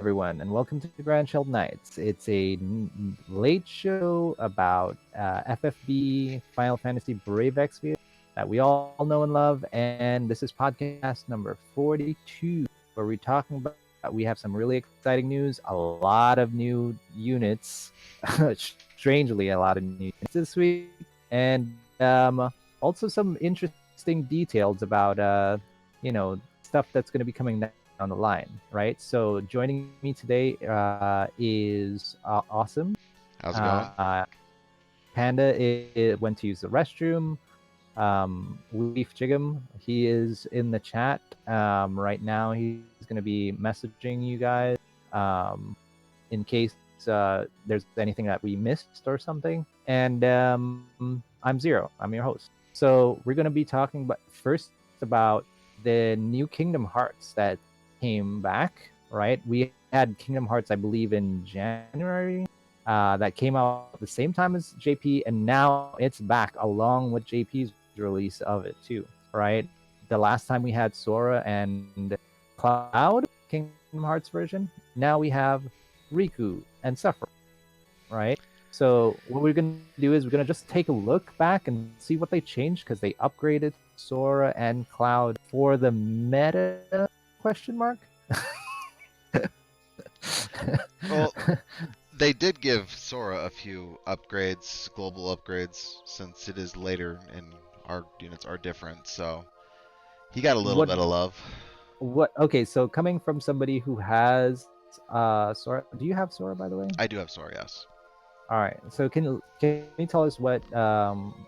everyone, and welcome to Grandshelt Nights. It's a late show about FFBE Final Fantasy Brave Exvius that we all know and love, and this is podcast number 42, where we're talking about. We have some really exciting news, a lot of new units, strangely, a lot of new units this week, and also some interesting details about stuff that's going to be coming down the line, right? So joining me today is Awesome. How's it going? Panda went to use the restroom. Leaf Jigum, he is in the chat right now. He's going to be messaging you guys in case there's anything that we missed or something. And I'm Zero. I'm your host. So we're going to be talking about first about the new Kingdom Hearts that came back, right? We had Kingdom Hearts, I believe, in January. That came out the same time as JP, and now it's back along with JP's release of it too, right? The last time we had Sora and Cloud, Kingdom Hearts version. Now we have Riku and Sephiroth, right? So what we're gonna do is we're gonna just take a look back and see what they changed because they upgraded Sora and Cloud for the meta question mark. Well, they did give Sora a few upgrades, global upgrades, since it is later and our units are different, so he got a little what bit of love. what okay, so coming from somebody who has Sora, do you have Sora, by the way? I do have Sora, yes. All right, so can you tell us what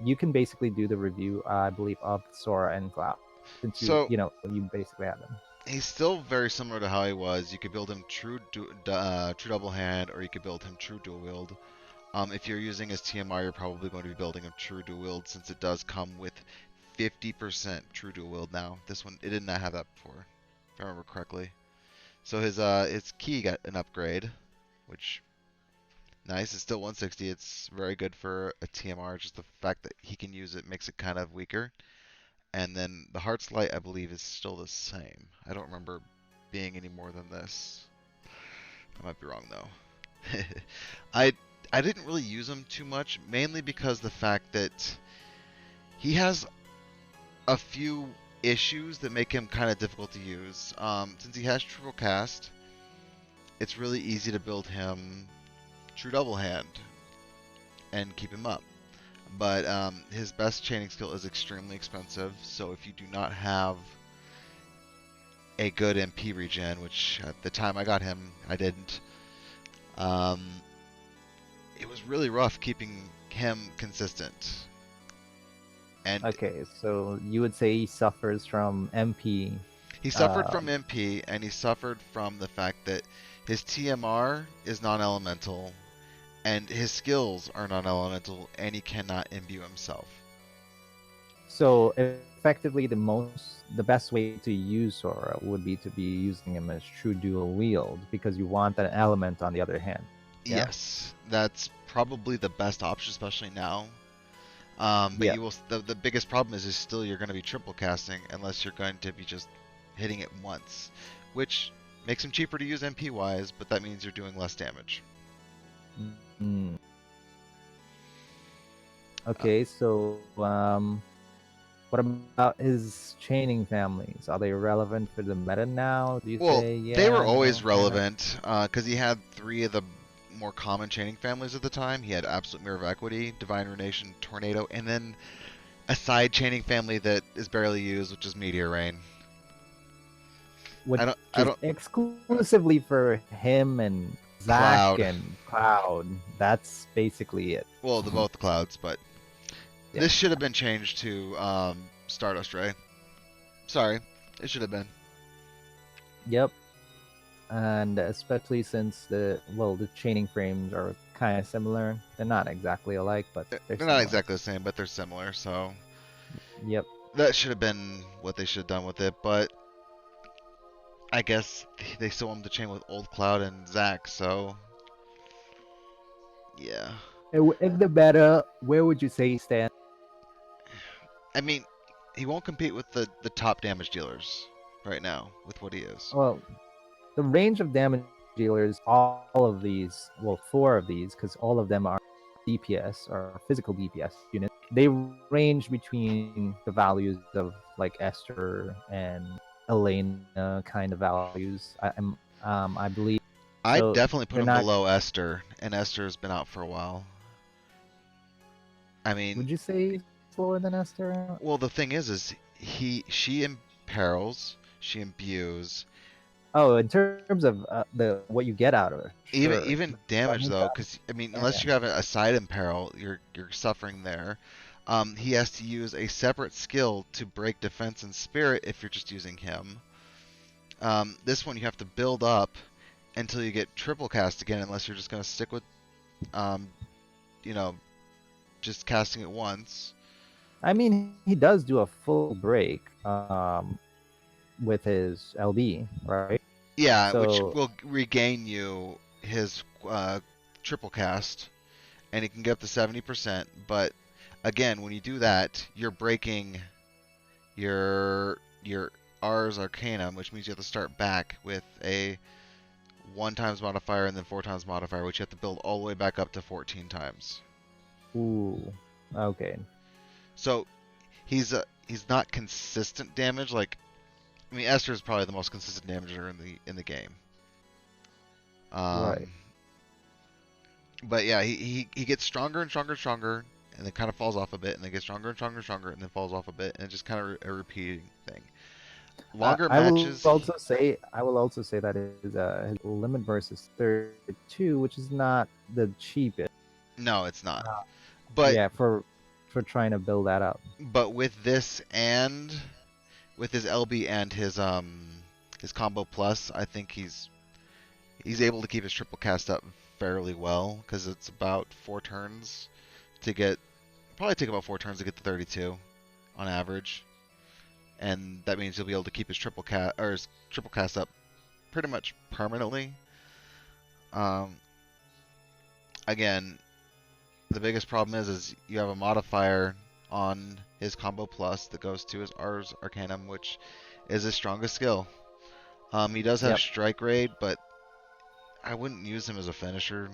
you can basically do the review, I believe, of Sora and Cloud, since So you basically have them. he's still very similar to how he was. You could build him true double hand, or you could build him true dual wield. If you're using his TMR, you're probably going to be building a true dual wield since it does come with 50% true dual wield now. This one, it did not have that before, if I remember correctly. So his key got an upgrade, which nice. It's still 160. It's very good for a TMR. Just the fact that he can use it makes it kind of weaker. And then the Heart's Light, I believe, is still the same. I don't remember being any more than this. I might be wrong though. I I didn't really use him too much, mainly because the fact that he has a few issues that make him kind of difficult to use. Since he has triple cast, it's really easy to build him true double hand and keep him up. But his best chaining skill is extremely expensive, so if you do not have a good MP regen, which at the time I got him, I didn't, um, it was really rough keeping him consistent. And Okay, so you would say he suffers from MP. he suffered from MP, and he suffered from the fact that his TMR is non-elemental, and his skills are non-elemental, and he cannot imbue himself. So effectively, the best way to use Sora would be to be using him as true dual wield because you want that element on the other hand. Yeah. Yes, that's probably the best option, especially now. But Yeah. you will. The biggest problem is still you're going to be triple casting unless you're going to be just hitting it once, which makes him cheaper to use MP wise, but that means you're doing less damage. Mm. Uh, Okay, so what about his chaining families? Are they relevant for the meta now? Do you well, say they yeah, were always no, they're not? relevant because he had three of the more common chaining families at the time. He had Absolute Mirror of Equity, Divine Ruination, Tornado, and then a side chaining family that is barely used, which is Meteor Rain. Which I is don't. exclusively for him and Zach Cloud. and Cloud. That's basically it. Well, both the clouds, but Yeah. this should have been changed to Stardust Ray. Sorry, it should have been. Yep. And especially since the chaining frames are kind of similar. They're not exactly alike, but they're They're not similar. exactly the same, but they're similar. So Yep. that should have been what they should have done with it. But I guess they still wanted to chain with Old Cloud and Zack. So yeah, In the meta, where would you say he stands? I mean, he won't compete with the top damage dealers right now with what he is. Well, the range of damage dealers, all of these, well, 4 of these, because all of them are DPS or physical DPS units. They range between the values of like Esther and Elena kind of values. I believe. I So definitely put they're him not. below Esther, and Esther's been out for a while. I mean, Would you say he's lower than Esther? well, the thing is she imperils, she imbues, Oh, in terms of the what you get out of it, sure. even So I damage mean though, that. because I mean, Yeah, unless yeah. you have a side imperil, you're suffering there. He has to use a separate skill to break defense and spirit if you're just using him. This one you have to build up until you get triple cast again, unless you're just gonna stick with, um, you know, just casting it once. I mean, he does do a full break with his LB, right? Yeah, which So will regain you his triple cast, and it can get up to 70%. But again, when you do that, you're breaking your Ars Arcanum, which means you have to start back with a 1 times modifier and then 4 times modifier, which you have to build all the way back up to 14 times. ooh, okay, So he's not consistent damage. Like, I mean, Esther is probably the most consistent damager in the game. right. Um, but yeah, he gets stronger and stronger and stronger, and then kind of falls off a bit, and then gets stronger and stronger and stronger, and then falls off a bit, and it's just kind of a repeating thing. Longer I will matches, also say that his limit versus 32, which is not the cheapest. no, it's not. Uh, But yeah, for trying to build that up. with this and with his LB and his combo plus, I think he's able to keep his triple cast up fairly well because it's about 4 turns to get, probably take about 4 turns to get to 32 on average, and that means he'll be able to keep his triple cast up pretty much permanently. Um, Again, the biggest problem is you have a modifier on his combo plus that goes to his Ars Arcanum, which is his strongest skill. He does have Yep. strike rate, but I wouldn't use him as a finisher.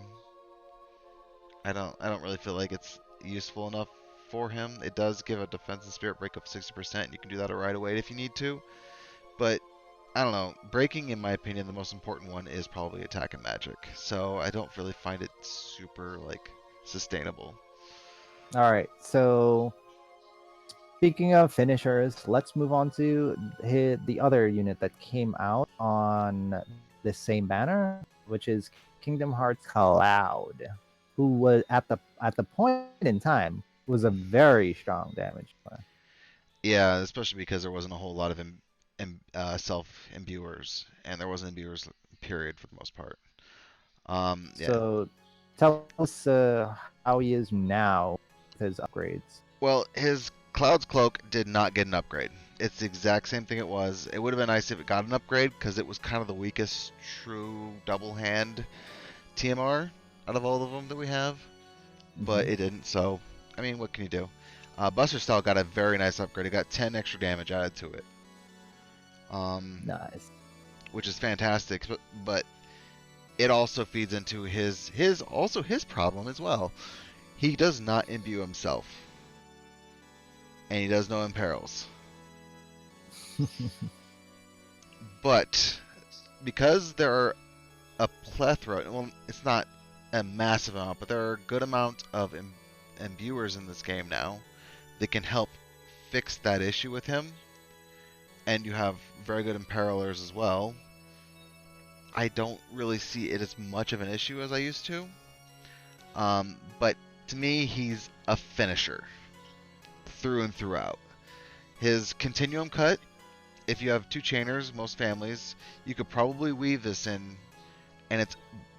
I don't really feel like it's useful enough for him. It does give a defense and spirit break of 60%, and you can do that right away if you need to. But I don't know. Breaking, in my opinion, the most important one is probably attack and magic. So I don't really find it super like sustainable. All right. So speaking of finishers, let's move on to the other unit that came out on the same banner, which is Kingdom Hearts Cloud, who was at the point in time was a very strong damage player. Yeah, especially because there wasn't a whole lot of self imbuers, and there wasn't imbuers period for the most part. Yeah. So tell us how he is now with his upgrades. Well, his Cloud's Cloak did not get an upgrade. It's the exact same thing it was. It would have been nice if it got an upgrade because it was kind of the weakest true double hand TMR out of all of them that we have, but it didn't. So, I mean, what can you do? Buster Style got a very nice upgrade. It got 10 extra damage added to it, Nice. which is fantastic. But it also feeds into his problem as well. He does not imbue himself, and he does no imperils. But because there are a plethora, well, it's not a massive amount, but there are a good amount of imbuers in this game now that can help fix that issue with him, and you have very good imperilers as well. I don't really see it as much of an issue as I used to. But to me, he's a finisher through and throughout. His continuum cut, if you have 2 chainers, most families, you could probably weave this in, and it's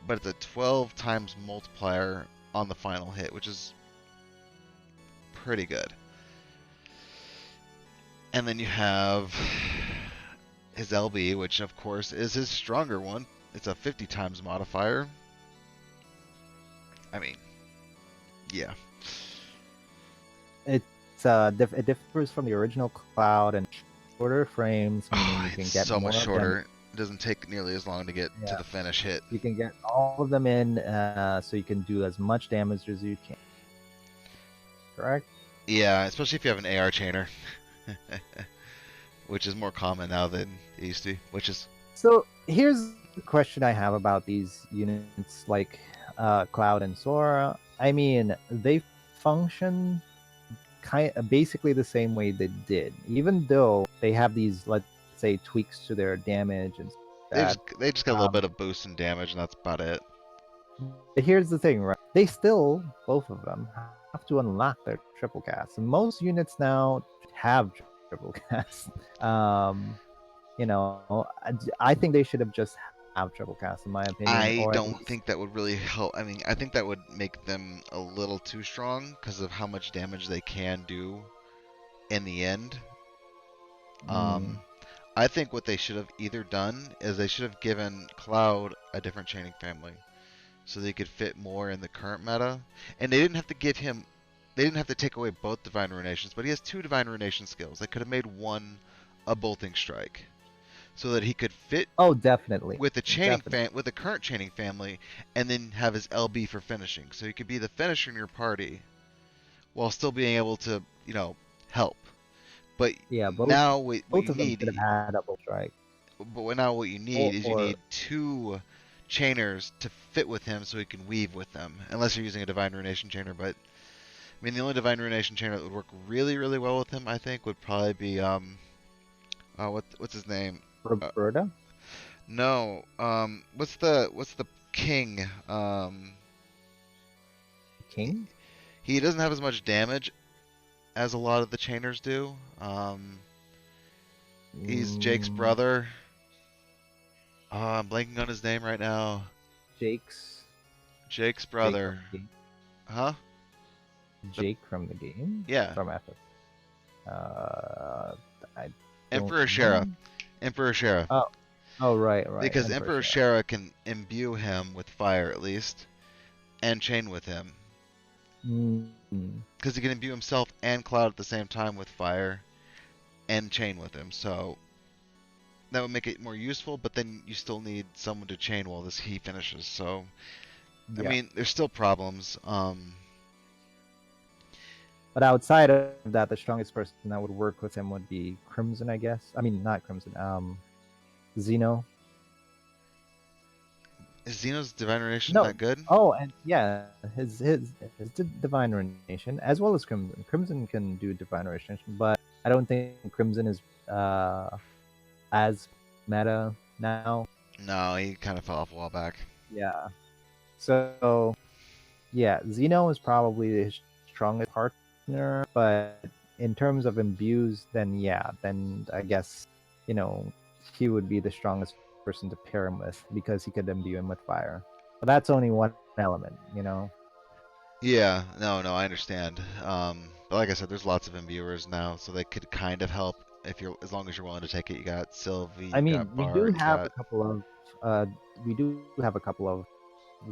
a 12 times multiplier on the final hit, which is pretty good. And then you have his LB, which of course is his stronger one. It's a 50 times modifier. I mean, yeah. It's it differs from the original Cloud and shorter frames, meaning you can It's get so more much of them shorter. It doesn't take nearly as long to get to Yeah. the finish hit. You can get all of them in, so you can do as much damage as you can. Correct? Yeah, especially if you have an AR chainer, which is more common now than it used to be. Which is So here's the question I have about these units like Cloud and Sora. I mean, they function basically the same way they did, even though they have these, let's say, tweaks to their damage and that. they just get a little bit of boost in damage, and that's about it. But here's the thing, right? They still, both of them, have to unlock their triple cast. And most units now have triple cast. You know, I think they should have just have triple cast, in my opinion, I or at don't least. think that would really help. I mean, I think that would make them a little too strong because of how much damage they can do in the end. Mm, I think what they should have either done is they should have given Cloud a different chaining family so they could fit more in the current meta. And they didn't have to give him, they didn't have to take away both Divine Ruinations, but he has 2 Divine Ruination skills. They could have made one a Bolting Strike so that he could fit oh, definitely. with the Definitely. with the current chaining family, and then have his LB for finishing. So he could be the finisher in your party while still being able to, help. But Yeah, now what both you of them should need, have had double strike. now what you need is you Or need 2 chainers to fit with him so he can weave with them. Unless you're using a Divine Ruination chainer, but I mean the only Divine Ruination chainer that would work really really well with him, I think, would probably be what's his name? Roberta? No, what's the king? King? He doesn't have as much damage as a lot of the chainers do. He's Jake's Mm, brother. I'm blanking on his name right now. Jake's Jake's Jake from brother. the game. Huh? The, Jake from the game? yeah. From FF. I don't Emperor know. Shara. Emperor Shara. Oh, oh, right. Because Emperor Emperor Shell. Shara can imbue him with fire at least, and chain with him. Mm, Because he can imbue himself and Cloud at the same time with fire, and chain with him. So that would make it more useful. But then you still need someone to chain while this he finishes. So I yeah. mean, there's still problems. But outside of that, the strongest person that would work with him would be Crimson, I guess. I mean, not Crimson. Xeno. Is Xeno's Divine Ruination No. that good? Oh, and yeah, his Divine Ruination as well as Crimson. Crimson can do Divine Ruination, but I don't think Crimson is as meta now. No, he kind of fell off a while back. Yeah. So yeah, Xeno is probably his strongest partner, but in terms of imbues, then I guess he would be the strongest person to pair him with because he could imbue him with fire. But that's only one element. Yeah, no, I understand. But like I said, there's lots of imbuers now, so they could kind of help if you're, as long as you're willing to take it. You got Sylvie, I you mean, got Bart, you got. we do have a couple of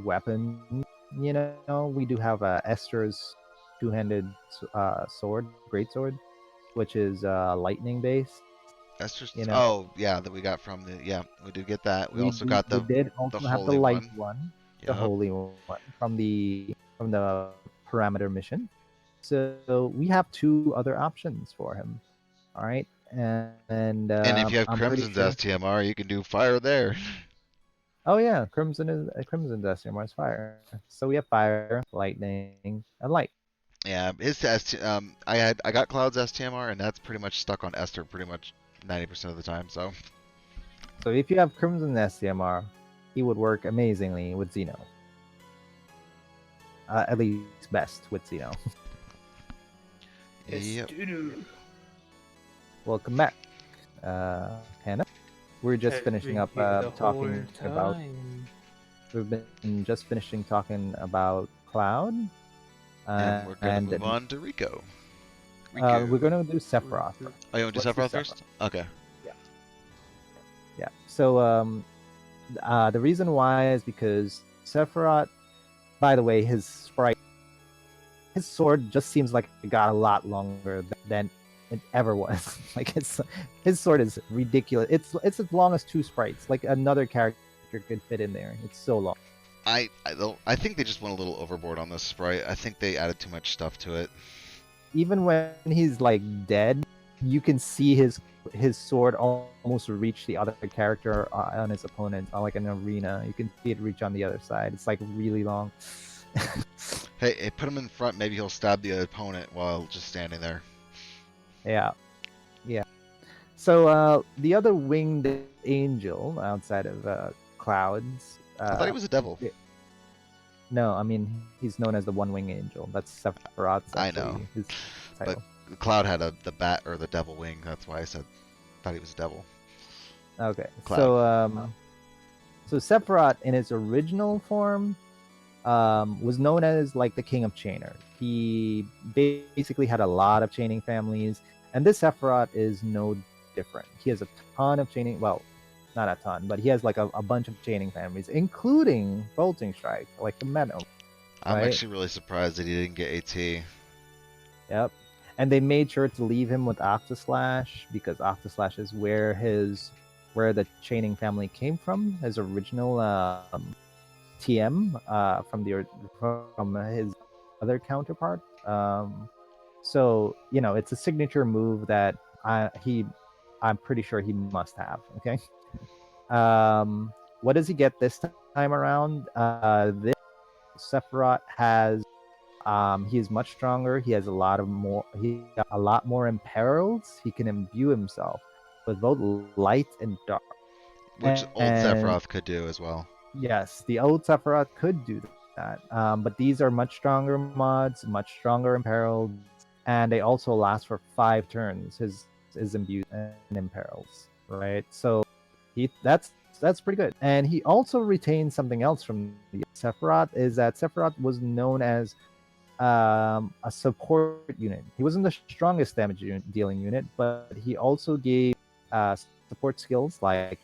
weapons. We do have Esther's two-handed sword, great sword, which is lightning based. That's just. You know, Oh, yeah, that we got from the. Yeah, we did get that. We we also do got we did the also have the holy light one. one, the Yep. holy one from the parameter mission. So we have 2 other options for him. All right, and And if you have I'm pretty Crimson's sure. STMR, you can do fire there. Oh yeah, Crimson Destiny fire. So we have fire, lightning, and light. Yeah, I got Cloud's STMR, and that's pretty much stuck on Esther pretty much 90% of the time. So So if you have Crimson SCMR, he would work amazingly with Xeno. At least best with Xeno. yep. Welcome back, Hannah. We're just finishing up talking about. We've been just finishing talking about Cloud, And we're gonna and move on to Rico. we're gonna do Sephiroth. Oh, you want to do Sephiroth first? Okay. Yeah. So the reason why is because Sephiroth. By the way, his sword just seems like it got a lot longer than it ever was. Like his sword is ridiculous. It's as long as two sprites. Like another character could fit in there. It's so long. I think they just went a little overboard on this sprite. I think they added too much stuff to it. Even when he's like dead, you can see his sword almost reach the other character on his opponent on like an arena. You can see it reach on the other side. It's like really long. Hey, put him in front. Maybe he'll stab the opponent while just standing there. Yeah, yeah. So the other winged angel outside of clouds. I thought he was a devil. No, I mean he's known as the one wing angel. That's Sephiroth's I know, actually his but title. Cloud had the bat or the devil wing. That's why I thought he was a devil. Okay, Cloud. so Sephiroth in his original form was known as like the king of chainer. He basically had a lot of chaining families, and this Sephiroth is no different. He has a ton of chaining. Well, not a ton, but he has like a bunch of chaining families, including bolting strike, like the Metal. I'm Right? actually really surprised that he didn't get AT. Yep. And they made sure to leave him with Octaslash because Octaslash is where the chaining family came from. His original TM from his other counterpart. So it's a signature move that I'm pretty sure he must have. Okay. What does he get this time around? This Sephiroth has he is much stronger. He has he got a lot more imperils. He can imbue himself with both light and dark. Which old And Sephiroth could do as well. yes, the old Sephiroth could do that. But these are much stronger mods, much stronger imperiled, and they also last for 5 turns. His imbued and imperils, right? So that's pretty good. And he also retains something else from the Sephiroth is that Sephiroth was known as a support unit. He wasn't the strongest damage dealing unit, but he also gave support skills like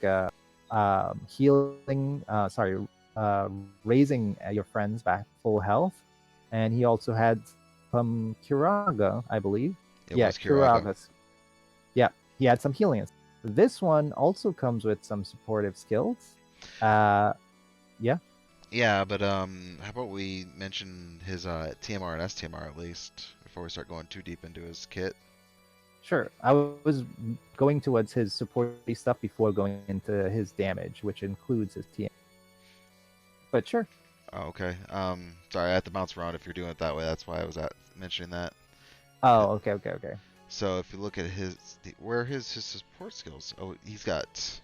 healing, uh, raising your friends back full health. And he also had some Curaga, I believe. It Yeah, was Kiraga. Curagas. Yeah, he had some healing. This one also comes with some supportive skills. Yeah. Yeah, but how about we mention his TMR and STMR at least before we start going too deep into his kit? Sure. I was going towards his supporty stuff before going into his damage, which includes his TM. But sure. Oh, okay. Sorry, I had to bounce around if you're doing it that way. That's why I was mentioning that. Oh, okay. So if you look at where are his support skills? Oh, he's got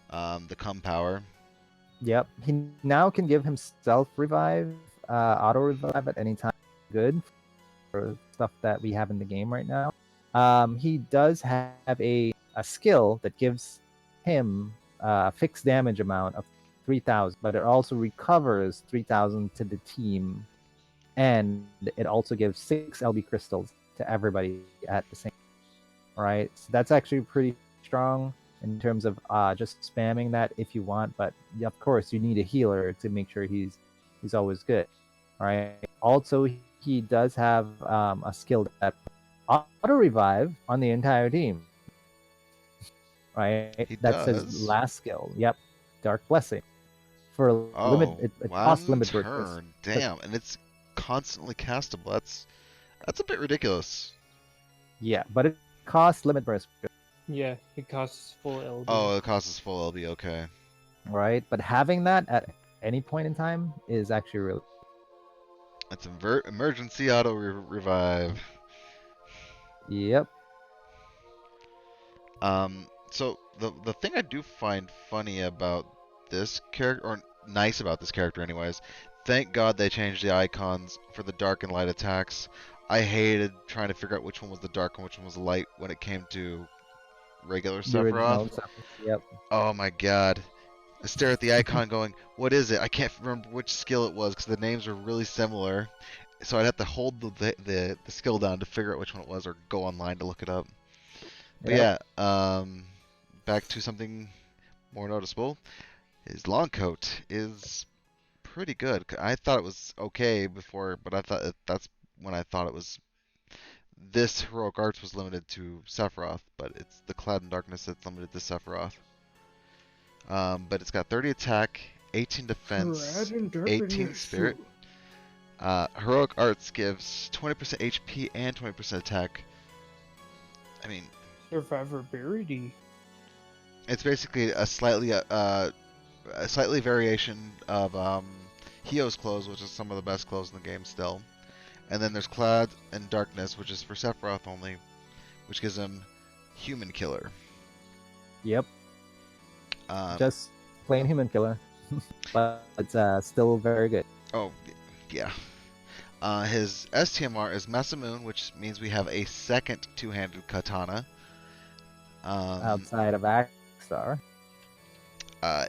the cum power. Yep. He now can give himself revive, auto revive at any time. Good for stuff that we have in the game right now. He does have a skill that gives him a fixed damage amount of 3,000, but it also recovers 3,000 to the team, and it also gives 6 LB crystals to everybody at the same. Right, so that's actually pretty strong in terms of just spamming that if you want. But of course, you need a healer to make sure he's always good. All right. Also, he does have a skill that auto revive on the entire team. Right, He that's his does. last skill. Yep, Dark Blessing for limit. Oh, It costs one limit break. turn. Damn, and it's constantly castable. That's a bit ridiculous. Yeah, but it costs limit burst. Yeah, it costs full LB. Oh, it costs full LB. Okay. Right, but having that at any point in time is actually really. It's emergency auto revive. Yep. So the thing I do find funny about this character, or nice about this character, anyways, thank God they changed the icons for the dark and light attacks. I hated trying to figure out which one was the dark and which one was the light when it came to regular The original Sephiroth. stuff. Yep. Oh my God. I stare at the icon going, what is it? I can't remember which skill it was because the names are really similar. So I'd have to hold the skill down to figure out which one it was or go online to look it up. But Yep. yeah, back to something more noticeable. His long coat is pretty good. I thought it was okay before, but I thought that's when I thought it was this heroic arts was limited to Sephiroth, but it's the Cloud and Darkness that's limited to Sephiroth. But it's got 30 attack, 18 defense, 18 spirit. Heroic Arts gives 20% HP and 20% attack. I mean, Survivability. it's basically a slightly variation of Hio's clothes, which is some of the best clothes in the game still. And then there's Cloud and Darkness, which is for Sephiroth only, which gives him Human Killer. Yep. Just plain human killer, but it's still very good. Oh, yeah. His STMR is Masamune, which means we have a second two-handed katana. Outside of Axstar.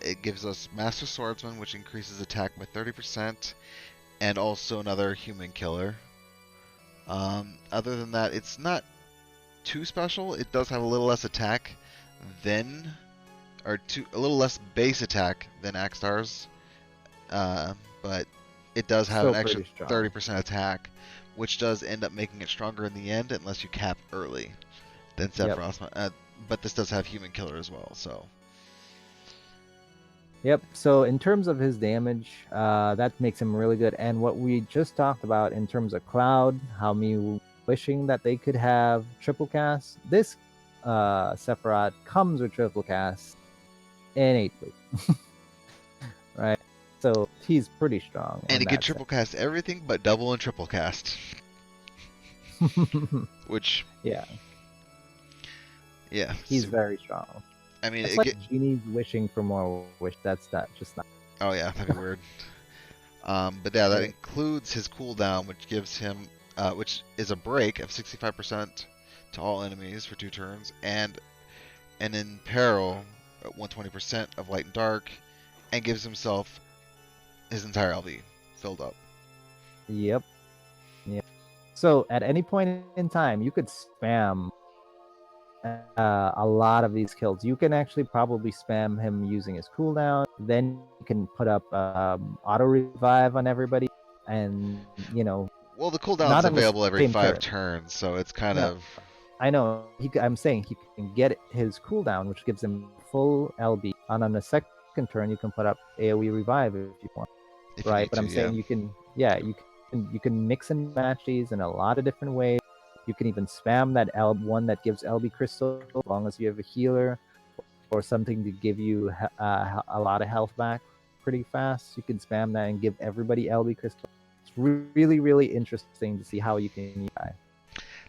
It gives us Master Swordsman, which increases attack by 30%, and also another human killer. Other than that, it's not too special. It does have a little less attack than, a little less base attack than Axstar's, but it does have Still an extra pretty strong. 30% attack, which does end up making it stronger in the end unless you cap early than Sephiroth. But this does have human killer as well, so. Yep. So in terms of his damage, that makes him really good. And what we just talked about in terms of Cloud, how me wishing that they could have triple cast. This Sephiroth comes with triple cast innately, right? So he's pretty strong. And he can triple cast everything but double and triple cast. Which. Yeah. Yeah. He's very strong. I mean, it's like Genie's wishing for more wish. That's just not. Oh yeah, that'd be weird. But yeah, that includes his cooldown, which gives him, which is a break of 65% to all enemies for 2 turns, and in peril at 120% of light and dark, and gives himself his entire LV filled up. Yep. So at any point in time, you could spam a lot of these kills. You can actually probably spam him using his cooldown. Then you can put up auto revive on everybody, and Well, the cooldown's available every 5 turns, so it's kind of. I know. I'm saying he can get his cooldown, which gives him full LB. And on the second turn, you can put up AOE revive if you want. Right, but I'm saying you can mix and match these in a lot of different ways. You can even spam that one that gives LB crystal as long as you have a healer or something to give you a lot of health back pretty fast. You can spam that and give everybody LB crystal. It's really, really interesting to see how you can use that.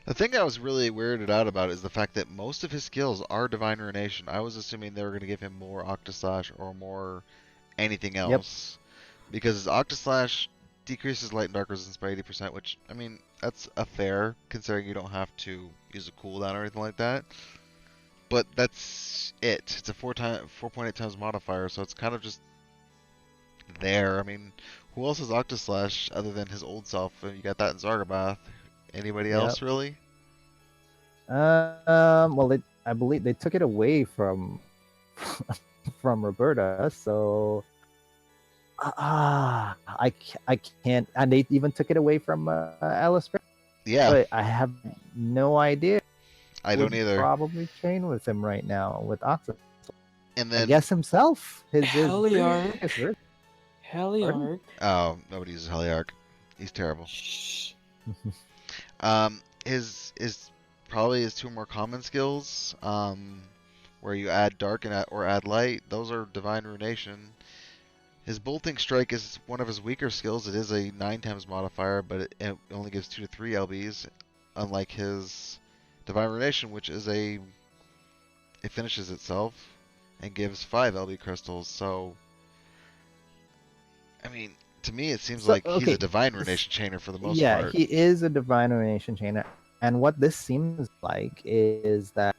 The thing I was really weirded out about is the fact that most of his skills are Divine Ruination. I was assuming they were going to give him more Octoslash or more anything else. Yep. Because his Octoslash decreases light and dark resistance by 80%, which, I mean, that's a fair, considering you don't have to use a cooldown or anything like that. But that's it. It's a 4.8 times modifier, so it's kind of just there. I mean, who else has Octoslash other than his old self? You got that in Zargabath. Anybody else, really? Well, I believe they took it away from Roberta, so I can't, and they even took it away from Alice. Yeah, but I have no idea. I don't either. Probably chain with him right now with Octoslash. And then I guess himself. Heliarch. Oh, nobody uses Heliarch. He's terrible. His probably his 2 more common skills, where you add dark or add light. Those are Divine Ruination. His Bolting Strike is one of his weaker skills. It is a 9 times modifier, but it only gives 2 to 3 LBs, unlike his Divine Ruination, which is it finishes itself and gives 5 LB crystals. So, I mean, to me, it seems like he's a Divine Ruination chainer for the most part. Yeah, he is a Divine Ruination chainer. And what this seems like is that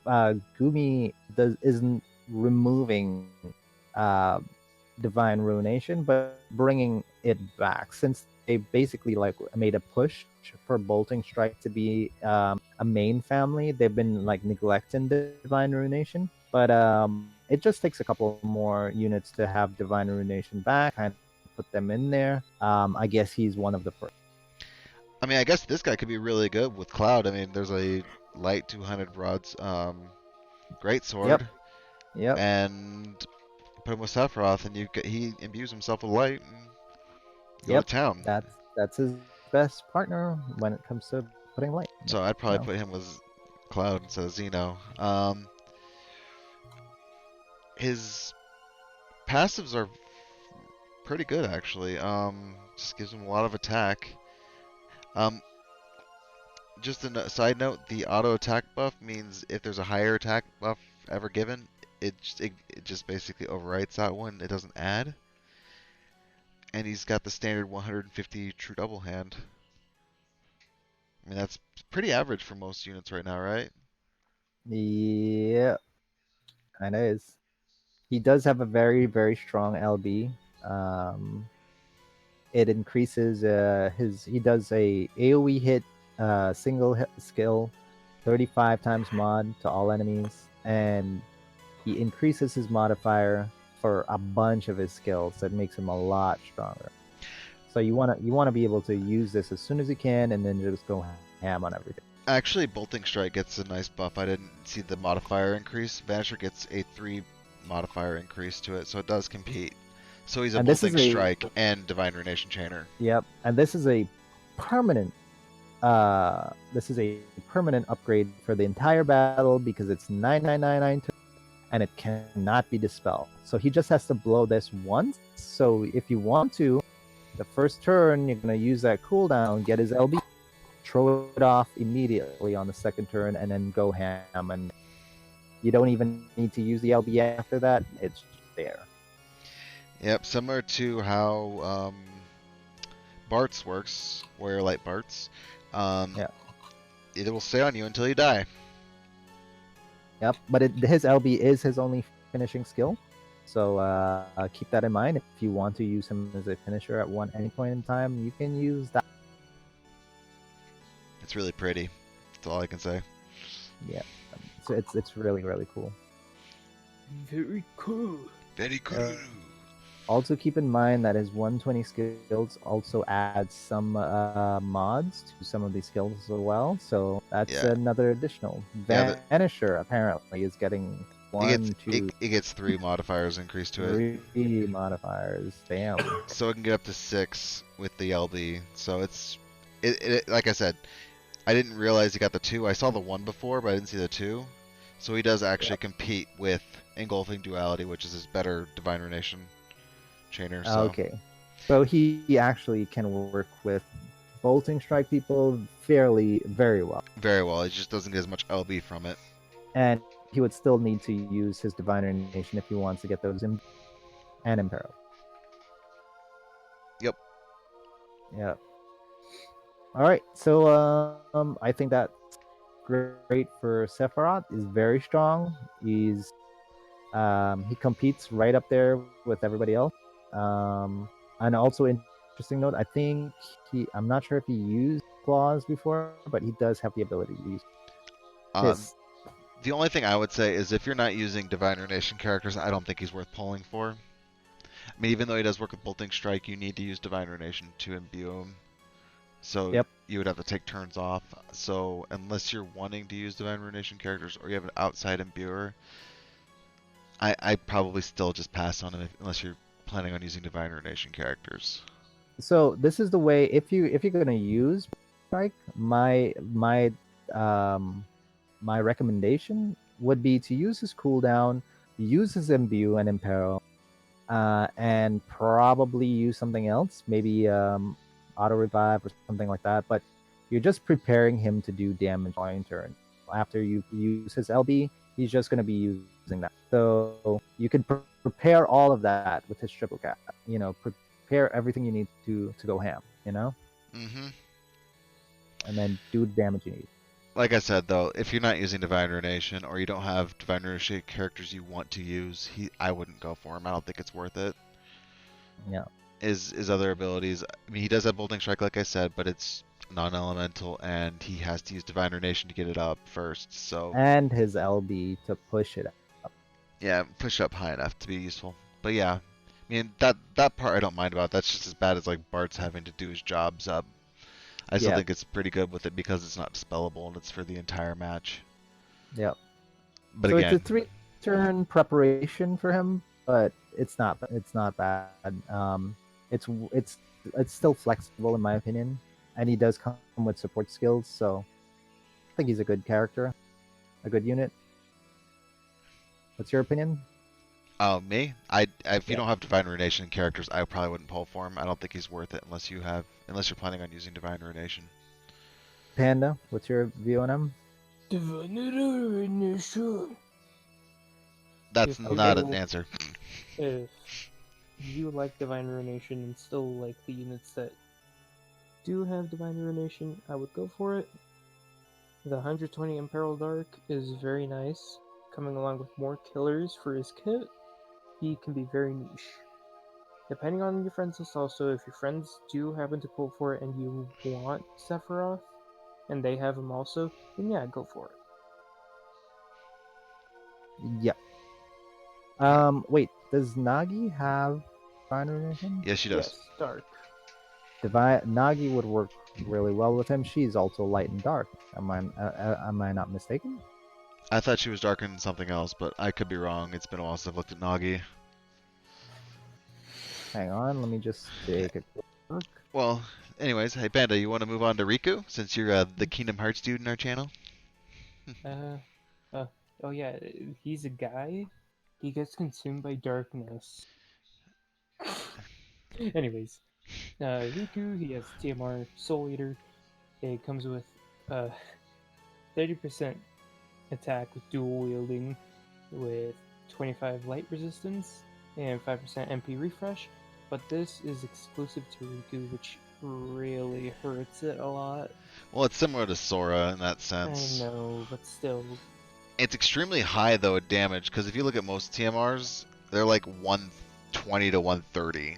Gumi isn't removing Divine Ruination, but bringing it back. Since they basically made a push for Bolting Strike to be a main family, they've been neglecting Divine Ruination. But it just takes a couple more units to have Divine Ruination back. Kind of put them in there. I guess he's one of the first. I mean, I guess this guy could be really good with Cloud. I mean, there's a light 200 rods, great Yep. sword, Yep. and put him with Sephiroth, and he imbues himself with light and go to Yep. town. That's his best partner when it comes to putting light. So I'd You probably know? put him with Cloud instead of Xeno. His passives are pretty good actually. Just gives him a lot of attack. Um, just a side note, the auto attack buff means if there's a higher attack buff ever given, it just basically overwrites that one. It doesn't add. And he's got the standard 150 true double hand. I mean that's pretty average for most units right now, right? Yeah, kind of is. He does have a very strong LB. It increases his. He does a AOE hit, single hit skill, 35 times mod to all enemies, and he increases his modifier for a bunch of his skills. That makes him a lot stronger. So you wanna be able to use this as soon as you can, and then just go ham on everything. Actually, Bolting Strike gets a nice buff. I didn't see the modifier increase. Vanisher gets a 3 modifier increase to it, so it does compete. So he's a And this is Bolting a Strike and Divine Ruination Chainer. Yep, and this is a permanent. This is a permanent upgrade for the entire battle because it's 9999 and it cannot be dispelled. So he just has to blow this once. So if you want to, the first turn you're gonna use that cooldown, get his LB, throw it off immediately on the second turn, and then go ham. And you don't even need to use the LB after that. It's there. Yep, similar to how Bart's works, Warrior Light Bart's. Yeah. It will stay on you until you die. Yep, but his LB is his only finishing skill, so keep that in mind. If you want to use him as a finisher at any point in time, you can use that. It's really pretty. That's all I can say. Yeah, so it's really cool. Very cool. Very cool. Also keep in mind that his 120 skills also adds some mods to some of these skills as well. So that's Yeah. another additional. Yeah, Vanisher apparently is getting it gets 3 modifiers increased to it. 3 modifiers. Damn. So it can get up to 6 with the LB. So it like I said, I didn't realize he got the 2. I saw the 1 before, but I didn't see the 2. So he does actually compete with Engulfing Duality, which is his better Divine Ruination Chainer. So. Okay. So he actually can work with Bolting Strike people very well. Very well. He just doesn't get as much LB from it. And he would still need to use his Divine Ruination if he wants to get those in and Imperil. Yep. Yeah. All right. So I think that's great for Sephiroth. Is very strong. He competes right up there with everybody else. And also interesting note, I think I'm not sure if he used claws before, but he does have the ability to use his. The only thing I would say is if you're not using Divine Ruination characters, I don't think he's worth pulling for. I mean, even though he does work with Bolting Strike, you need to use Divine Ruination to imbue him. So you would have to take turns off. So unless you're wanting to use Divine Ruination characters or you have an outside imbuer, I'd probably still just pass on him unless you're planning on using Divine Ruination characters. So this is the way if you're gonna use strike, my recommendation would be to use his cooldown, use his imbue and imperil, and probably use something else, maybe auto revive or something like that. But you're just preparing him to do damage on turn. After you use his LB, he's just going to be using that. So you can prepare all of that with his triple cap. You know, prepare everything you need to go ham. You know. Mm-hmm. And then do the damage you need. Like I said, though, if you're not using Divine Ruination or you don't have Divine Ruination characters you want to use, I wouldn't go for him. I don't think it's worth it. Yeah. His other abilities, I mean, he does have Bolting Strike, like I said, but it's non-elemental, and he has to use Divine Ruination to get it up first. So. And his LB to push it up. Yeah, push up high enough to be useful. But yeah, I mean that part I don't mind about. That's just as bad as like Bart's having to do his jobs up. I still Yeah. think it's pretty good with it because it's not dispellable and it's for the entire match. Yep. But So it's a again, 3-turn preparation for him, but it's not bad. It's it's still flexible in my opinion, and he does come with support skills, so I think he's a good character, a good unit. What's your opinion? oh me, if you Yeah. don't have Divine Ruination characters, I probably wouldn't pull for him. I don't think he's worth it unless you're planning on using Divine Ruination. Panda, what's your view on him? Divination. That's If not an you answer. if you like Divine Ruination and still like the units that do have Divine Ruination, I would go for it. The 120 Imperial Dark is very nice, coming along with more killers for his kit. He can be very niche. Depending on your friends list also, if your friends do happen to pull for it and you want Sephiroth, and they have him also, then yeah, go for it. Yeah. Wait, does Nagi have Divine Ruination? Yes, she does. Yes, Dark. Divine Nagi would work really well with him. She's also light and dark. Am I not mistaken? I thought she was darker than something else, but I could be wrong. It's been a while since I've looked at Nagi. Hang on, let me just take a quick look. Well, anyways, hey Panda, you want to move on to Riku since you're the Kingdom Hearts dude in our channel? Uh, oh yeah, he's a guy. He gets consumed by darkness. Anyways, Riku, he has TMR Soul Eater. It comes with 30% attack with dual wielding, with 25 light resistance and 5% MP refresh. But this is exclusive to Riku, which really hurts it a lot. Well, it's similar to Sora in that I sense. know, but still. It's extremely high though at damage because if you look at most TMRs, they're like 120 to 130.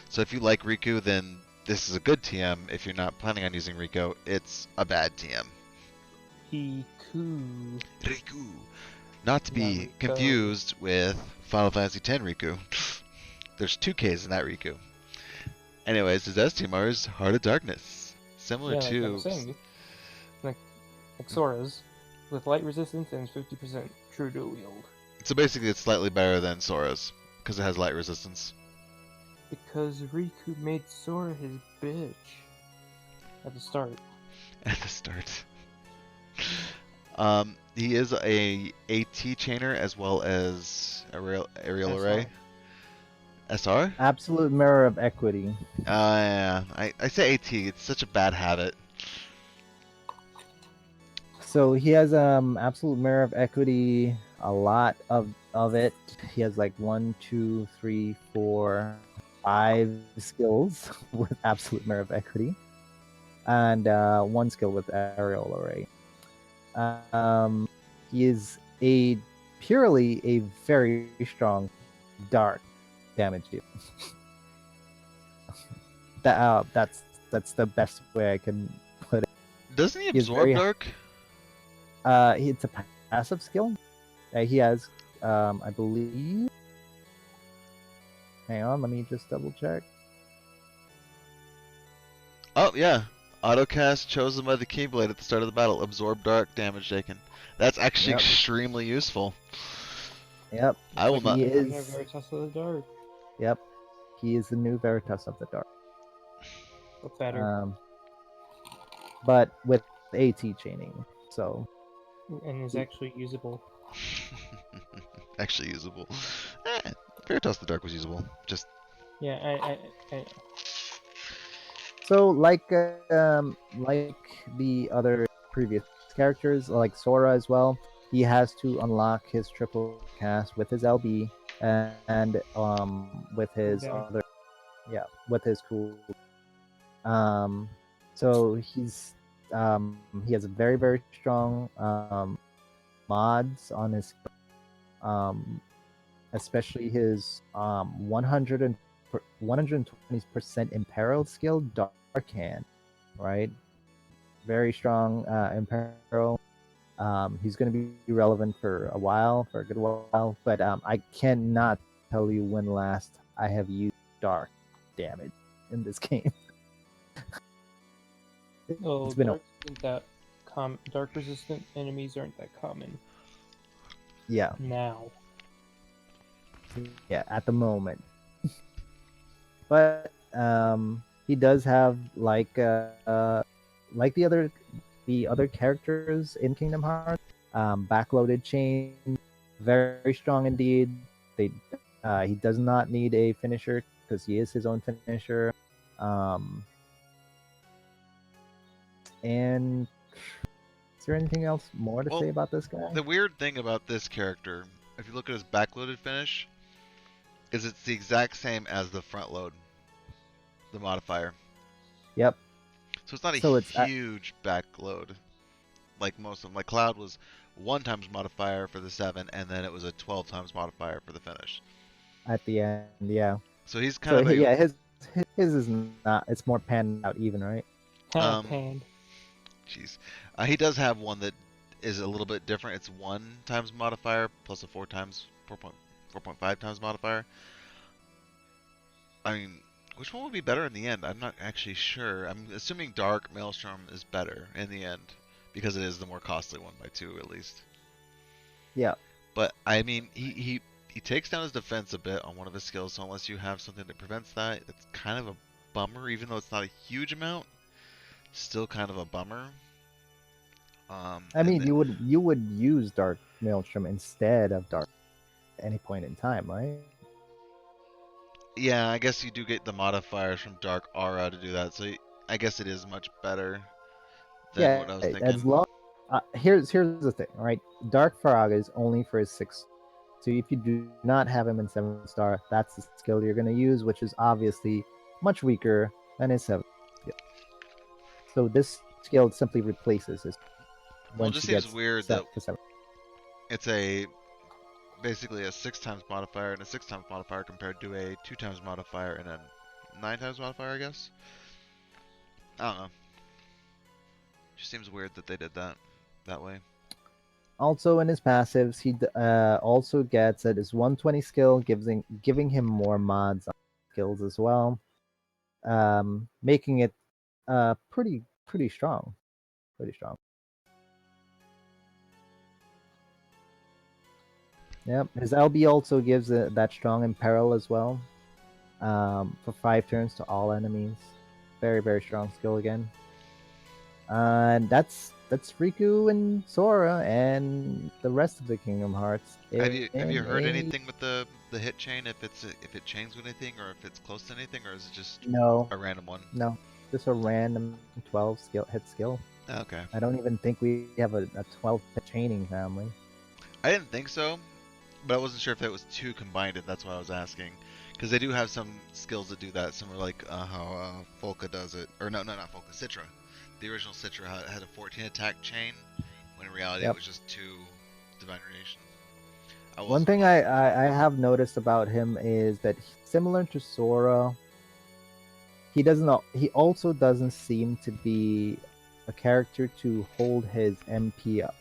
So if you like Riku, then this is a good TM. If you're not planning on using Riku, it's a bad TM. Riku. Riku. Not to be Naruto. confused with Final Fantasy X Riku. There's two Ks in that Riku. Anyways, his STMR is Heart of Darkness. Similar Yeah, like I to... was saying, like Sora's, with light resistance and 50% true dual wield. So basically it's slightly better than Sora's, because it has light resistance. Because Riku made Sora his bitch at the start. At the start. He is a AT chainer as well as aerial array. SR? Absolute mirror of equity. Yeah. I say AT. It's such a bad habit. So he has absolute mirror of equity, a lot of it. He has like 1, 2, 3, 4, 5 skills with absolute mirror of equity, and 1 skill with aerial array. He is purely a very strong dark damage dealer. That's the best way I can put it. Doesn't he He's absorb very- dark? It's a passive skill. He has, I believe. Hang on, let me just double check. Oh, yeah. Autocast chosen by the Keyblade at the start of the battle. Absorb dark, damage taken. That's actually Yep. extremely useful. Yep. I will not. He Yeah, is. Veritas of the Dark. Yep. He is the new Veritas of the Dark. But better. But with AT chaining. So And is actually usable. Actually usable. Veritas the Dark was usable. Just Yeah, I So like the other previous characters, like Sora as well, he has to unlock his triple cast with his LB and with his Cooldown. other with his cool. So he has a very strong mods on his especially his 120% Imperial skill, Dark Hand, right? Very strong Imperial. He's going to be relevant for a good while, but I cannot tell you when last I have used Dark damage in this game. Oh, It's been a dark resistant enemies aren't that common yeah, now. yeah, at the moment. But he does have like the other characters in Kingdom Hearts, backloaded chain, very strong indeed. They he does not need a finisher because he is his own finisher. Um, and is there anything else more to Well, say about this guy? the weird thing about this character, if you look at his backloaded finish, is it's the exact same as the front load, the modifier. Yep. So it's not a So it's huge backload like most of them. Like Cloud was 1 times modifier for the 7, and then it was a 12 times modifier for the finish. at the end, yeah. So he's kind So of a yeah, his is not. It's more panned out even, right? Ha, um, panned. jeez. He does have one that is a little bit different. It's 1 times modifier plus a 4.5 times modifier. I mean, which one would be better in the end? I'm not actually sure. I'm assuming Dark Maelstrom is better in the end because it is the more costly one by 2 at least. Yeah. But I mean, he takes down his defense a bit on one of his skills. So unless you have something that prevents that, it's kind of a bummer. Even though it's not a huge amount, still kind of a bummer. I And mean, then, you would use Dark Maelstrom instead of Dark at any point in time, right? yeah, I guess you do get the modifiers from Dark Aura to do that. So I guess it is much better than Yeah, what I was as thinking. long. Here's the thing, right? Dark Frog is only for his 6. So if you do not have him in 7-star, that's the skill you're going to use, which is obviously much weaker than his 7 skill. So this skill simply replaces his Well, it once just he seems gets weird that set to 7. it's a basically a 6 times modifier and a 6 times modifier compared to a 2 times modifier and a 9 times modifier, I guess. I don't know. Just seems weird that they did that way. Also, in his passives, he also gets at his 120 skill, giving him more mods on skills as well, making it pretty strong, pretty strong. Yep, his LB also gives that strong imperil as well, for 5 turns to all enemies. Very strong skill again. And that's Riku and Sora and the rest of the Kingdom Hearts Have you in heard a anything with the hit chain if it chains with anything or if it's close to anything or is it just no, a random one? no, just a random 12 skill. Okay. I don't even think we have a 12 chaining family. I didn't think so, but I wasn't sure if it was two combined. That's why I was asking, because they do have some skills that do that. Similar like how Folka does it, or no, not Folka, Citra. The original Citra had a 14 attack chain, when in reality it Yep. was just 2 Divine Radiation. I One wasn't thing 100% sure. I have noticed about him is that similar to Sora, he also doesn't seem to be a character to hold his MP up.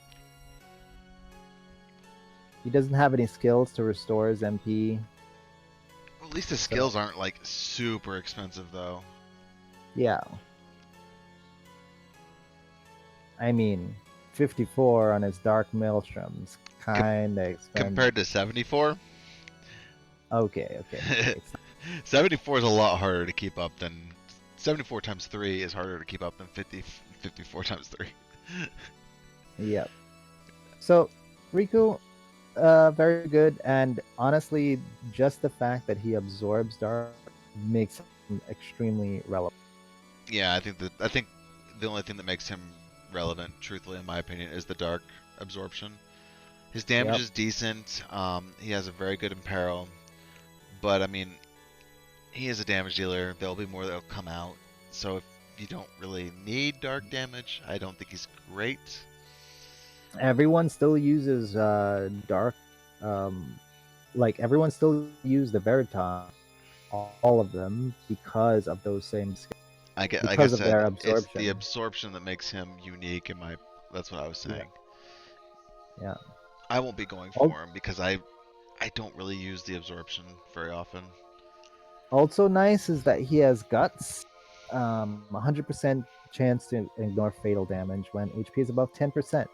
He doesn't have any skills to restore his MP. Well, at least the So skills aren't like super expensive though. yeah, I mean, 54 on his Dark Maelstrom's Com- kind of expensive. Compared to 74, Okay. 74 is a lot harder to keep up than 74 times 3 is harder to keep up than 54 times 3. Yep. So Riku, very good, and honestly, just the fact that he absorbs dark makes him extremely relevant. Yeah, I think the only thing that makes him relevant, truthfully, in my opinion, is the dark absorption. His damage Yep. is decent. He has a very good imperil, but I mean, he is a damage dealer. There'll be more that'll come out. So if you don't really need dark damage, I don't think he's great. Everyone still uses dark, um, like everyone still use the Veritas, all of them, because of those same skills, Like I because of their said, it's the absorption. absorption that makes him unique. That's what I was Yeah, saying. yeah. I won't be going Al- for him because I don't really use the absorption very often. Also nice is that he has guts, 100% chance to ignore fatal damage when HP is above 10%.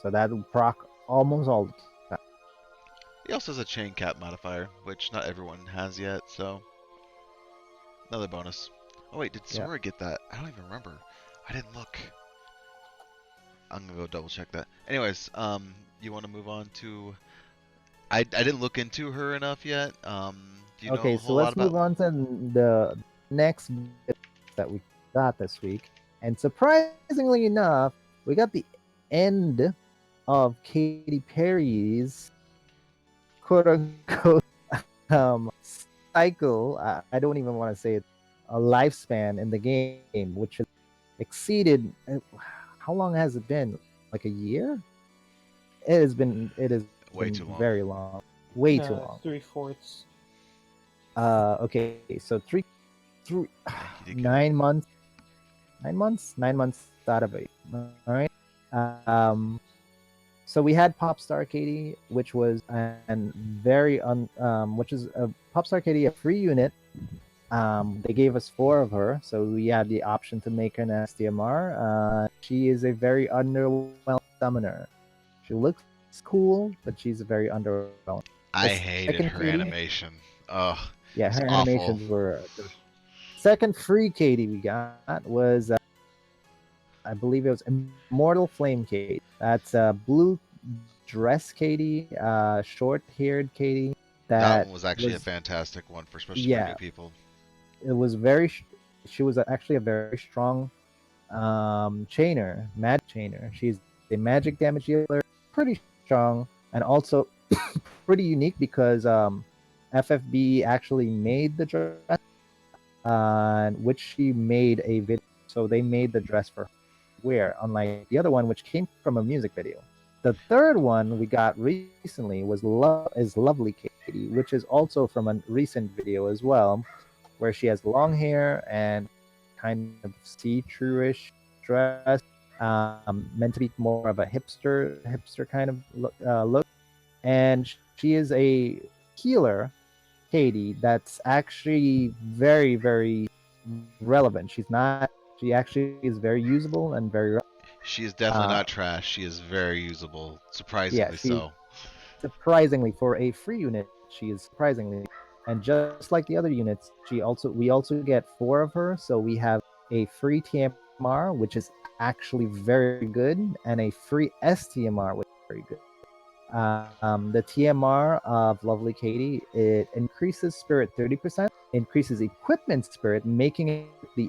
So that will proc almost all the time. He also has a chain cap modifier, which not everyone has yet, so another bonus. Oh wait, did Yeah. Sora get that? I don't even remember. I didn't look. I'm gonna go double check that. Anyways, you want to move on to? I didn't look into her enough yet. Do you know Okay, a so whole lot let's move about? on to the next bit that we got this week. And surprisingly enough, we got the end of Katy Perry's quote unquote cycle. I don't even want to say it, a lifespan in the game, which has exceeded. How long has it been? Like a year? It has been Way too long. very long, way too long. 3/4. Okay, so three, Yeah, he did get it. 9 months, 9 months out of it. All right. Um, so we had Popstar Katy, which was an which is a Popstar Katy, a free unit. They gave us four of her, so we had the option to make her an STMR. She is a very underwhelming summoner. She looks cool, but she's a very underwhelming. I The hated second her Katy, animation. Ugh, yeah, it's her awful. animations were. The second free Katy we got was, I believe it was Immortal Flame Katy. That's blue dress Katy, short-haired Katy. That That one was actually a was, fantastic one, especially for new yeah, people. it was she was actually a very strong chainer, magic chainer. She's a magic damage dealer, pretty strong, and also pretty unique because FFBE actually made the dress, which she made a video. So they made the dress for her to wear, unlike the other one, which came from a music video. The third one we got recently was Lovely Katy, which is also from a recent video as well, where she has long hair and kind of see-through-ish dress, meant to be more of a hipster kind of look. And she is a healer, Katy, that's actually very, very relevant. She actually is very usable and very, She is definitely uh, not trash. She is very usable, yeah, surprisingly she so. surprisingly for a free unit, she is surprisingly, and just like the other units, we also get four of her. So we have a free TMR, which is actually very good, and a free STMR, which is very good. The TMR of Lovely Katy, it increases spirit 30%, increases equipment spirit, making her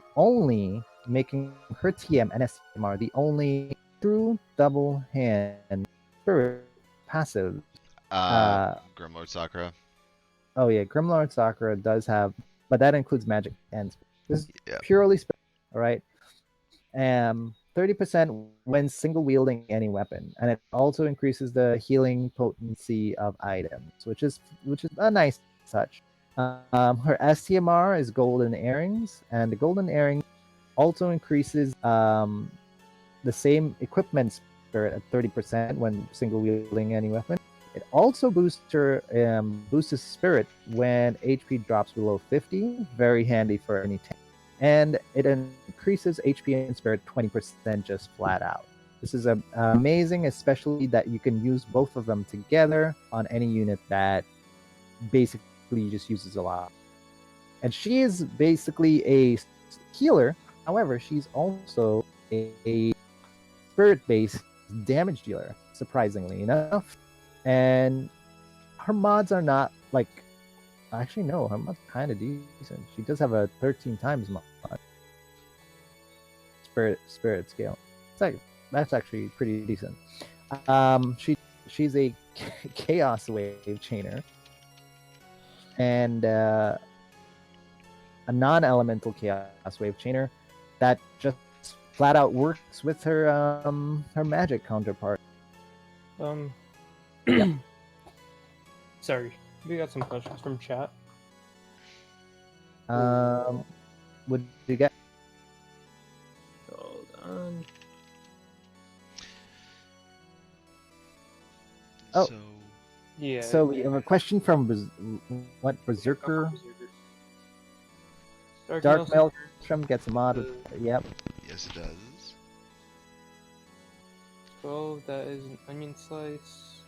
TM and STMR the only true double hand spirit passive. Uh, Uh, Grimlord Sakura. oh yeah, Grimlord Sakura does have, but that includes magic and spirit. This is Yeah. purely spirit, all right? 30% when single wielding any weapon, and it also increases the healing potency of items, which is a nice touch. Her STMR is golden earrings, and the golden earrings also increases the same equipment spirit at 30% when single wielding any weapon. It also boosts his spirit when HP drops below 50. Very handy for any tank. And it increases HP and spirit 20% just flat out. This is amazing, especially that you can use both of them together on any unit that basically just uses a lot. And she is basically a healer. However, she's also a spirit-based damage dealer, surprisingly enough. And her mods are not like, actually no, her mod's kind of decent. She does have a 13 times mod, spirit scale. It's like, that's actually pretty decent. She's a chaos wave chainer and a non-elemental chaos wave chainer that just flat out works with her magic counterpart. Yep. Sorry, we got some questions from chat. What did you get? Hold on. Oh. So Yeah. So we have a question from Berserker. Dark Maelstrom Maelstrom gets a mod. Yep. Yes, it does. 12, that is an onion slice.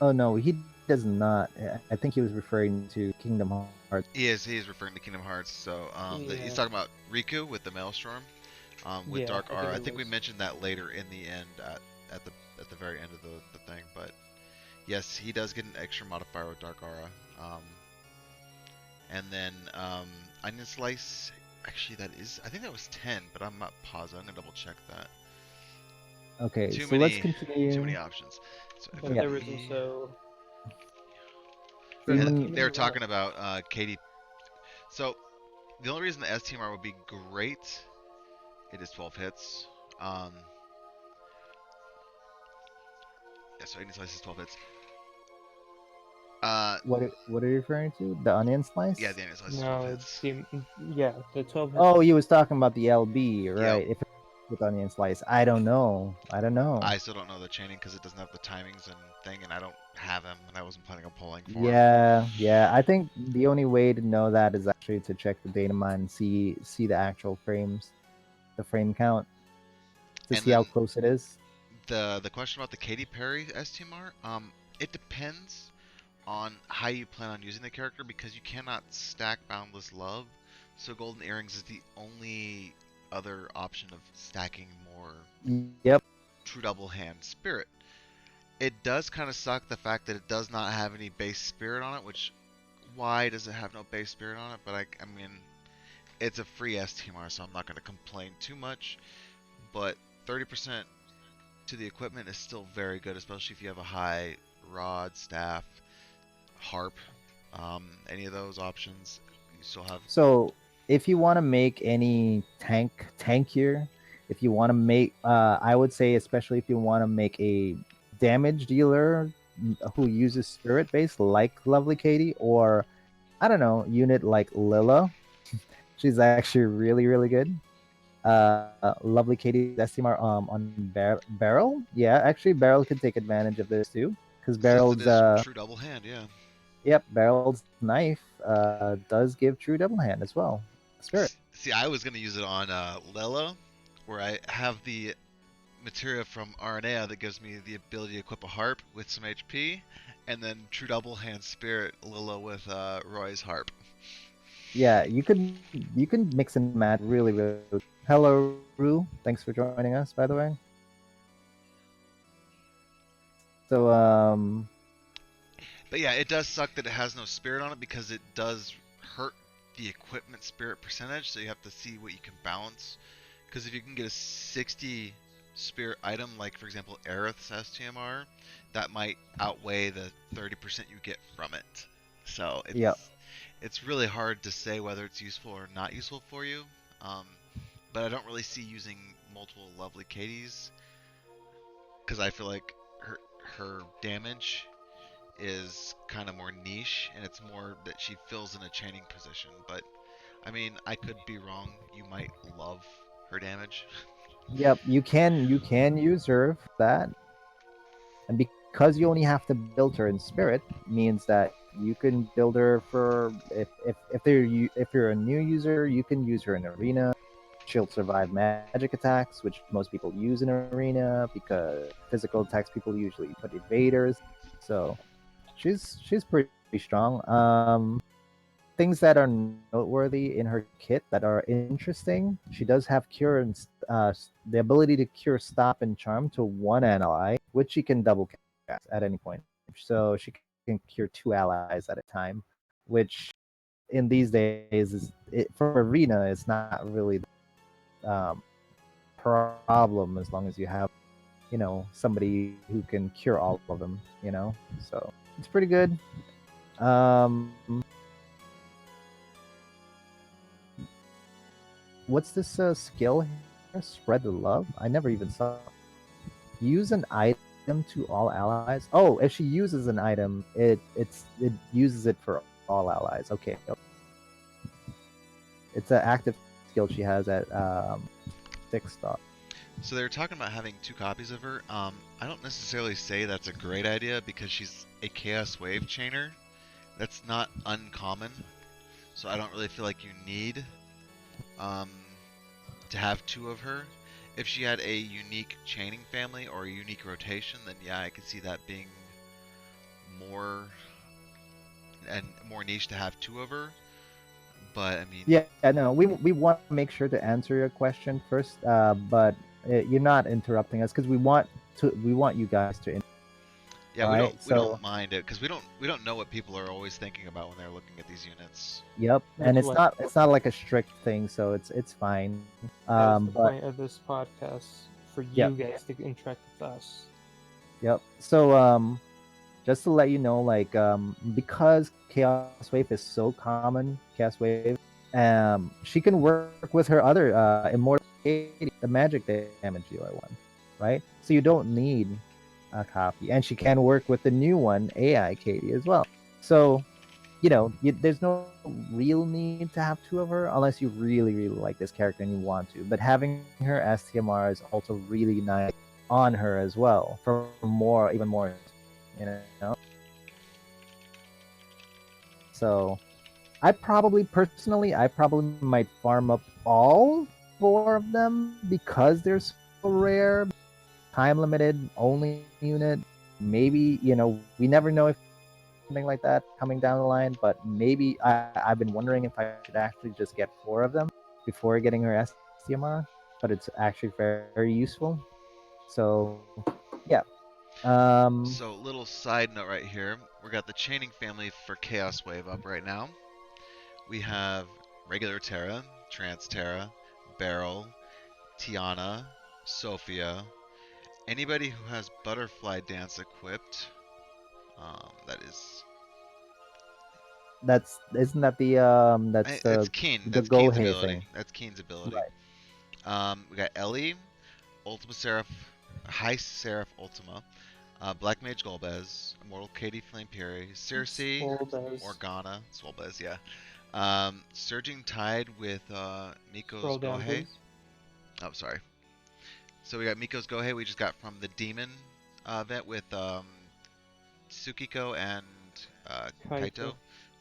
Oh no, he does not. I think he was referring to Kingdom Hearts. He is referring to Kingdom Hearts. So he's Yeah. talking about Riku with the Maelstrom, with Yeah, Dark I Aura. think I it think we was. mentioned that later in the end at the very end of the thing. But yes, he does get an extra modifier with Dark Aura. And then Onion Slice. Actually, that is. I think that was 10, but I'm not positive. I'm gonna double check that. Okay, Too so let's many, too many continue. options. So But Yeah. there was FFBE. also Yeah, from Demon. they were Kingdom Realm. talking about Katy. So the only reason the STMR would be great, it is 12 hits. Yeah, so Onion Slice is 12 hits. Uh, What are you referring to? The onion yeah, slice? the Onion Slice is 12 No, hits. yeah, the 12 hit. Oh, he was talking about the LB, Yep. right? If it's with onion slice, I don't know. I don't know. I still don't know the chaining because it doesn't have the timings and thing, and I don't have him, and I wasn't planning on pulling for him. Yeah. I think the only way to know that is actually to check the data mine and see the actual frames, the frame count, to And see how then close it is. the question about the Katy Perry STMR, it depends on how you plan on using the character because you cannot stack Boundless Love. So Golden Earrings is the only other option of stacking more Yep. True Double Hand Spirit. It does kind of suck the fact that it does not have any base Spirit on it, which why does it have no base Spirit on it? But I mean, it's a free STMR, so I'm not going to complain too much. But 30% to the equipment is still very good, especially if you have a high rod, staff, harp, any of those options. You still have. So if you want to make any tankier, if you want to make, I would say especially if you want to make a damage dealer who uses spirit base like Lovely Katie, or I don't know, unit like Lilla. She's actually really good. Lovely Katie's STMR on Barrel. Yeah, actually Barrel could take advantage of this too, because Since it Barrel's is true double hand, yeah. yep, Barrel's knife does give true double hand as well. Spirit. See, I was gonna use it on Lelo, where I have the materia from RNA that gives me the ability to equip a harp with some HP, and then true double hand spirit Lilo with Roy's harp. Yeah, you can mix and match really. Hello, Rue. Thanks for joining us, by the way. So But yeah, it does suck that it has no spirit on it because it does hurt the equipment spirit percentage. So you have to see what you can balance. Because if you can get a 60 spirit item, like for example Aerith's STMR, that might outweigh the 30% you get from it. So yeah, it's really hard to say whether it's useful or not useful for you. Um, but I don't really see using multiple Lovely Katies because I feel like her damage is kind of more niche, and it's more that she fills in a chaining position. But I mean, I could be wrong. You might love her damage. yep. You can use her for that, and because you only have to build her in spirit, means that you can build her for if you're a new user, you can use her in arena. She'll survive magic attacks, which most people use in arena because physical attacks people usually put evaders. So she's pretty strong. Things that are noteworthy in her kit that are interesting. She does have cure and the ability to cure stop and charm to one ally, which she can double cast at any point. So she can cure two allies at a time, which in these days for arena is not really um, problem as long as you have somebody who can cure all of them. So it's pretty good. Um, what's this skill here? Spread the love. I never even saw. Use an item to all allies. Oh, if she uses an item, it uses it for all allies. Okay, it's an active skill she has at 6 star. So they were talking about having two copies of her. I don't necessarily say that's a great idea because she's a Chaos Wave chainer. That's not uncommon. So I don't really feel like you need to have two of her. If she had a unique chaining family or a unique rotation, then yeah, I could see that being more and more niche to have two of her. But I mean, Yeah, no, we want to make sure to answer your question first, but you're not interrupting us because we want you guys to. yeah, All we right, don't so mind it because we don't know what people are always thinking about when they're looking at these units. yep, and That's what it's not like a strict thing, so it's fine. that is the But point of this podcast for yep, you guys to interact with us. yep. So just to let you know, like because Chaos Wave is so common, Chaos Wave, she can work with her other Immortal Katy, the magic damage dealer one, right? So you don't need a copy, and she can work with the new one, AI Katy, as well. So there's no real need to have two of her unless you really, really like this character and you want to. But having her as TMR is also really nice on her as well for more, even more, you know. So I probably might farm up all four of them because they're so rare, time limited, only unit. Maybe we never know if something like that coming down the line, but maybe I've been wondering if I should actually just get four of them before getting her STMR, but it's actually very useful. So yeah, um, So, little side note right here. We got the chaining family for Chaos Wave up right now. We have regular Terra, Trans Terra, Beryl, Tiana, Sophia. Anybody who has Butterfly Dance equipped, that is, that's isn't that that's it's the Keen. the That's Keen's Gohei ability. thing, That's Keen's ability. right? We got Ellie, Ultima Seraph, High Seraph Ultima, Black Mage Golbez, Immortal Katy Flameperi, Circe, Swolbez. Morgana, Swolbez, yeah. Surging Tide with Miko's Scroll down, Gohei. please. Oh, sorry. So we got Miko's Gohei. We just got from the Demon event with Tsukiko and Kaito. Kaito,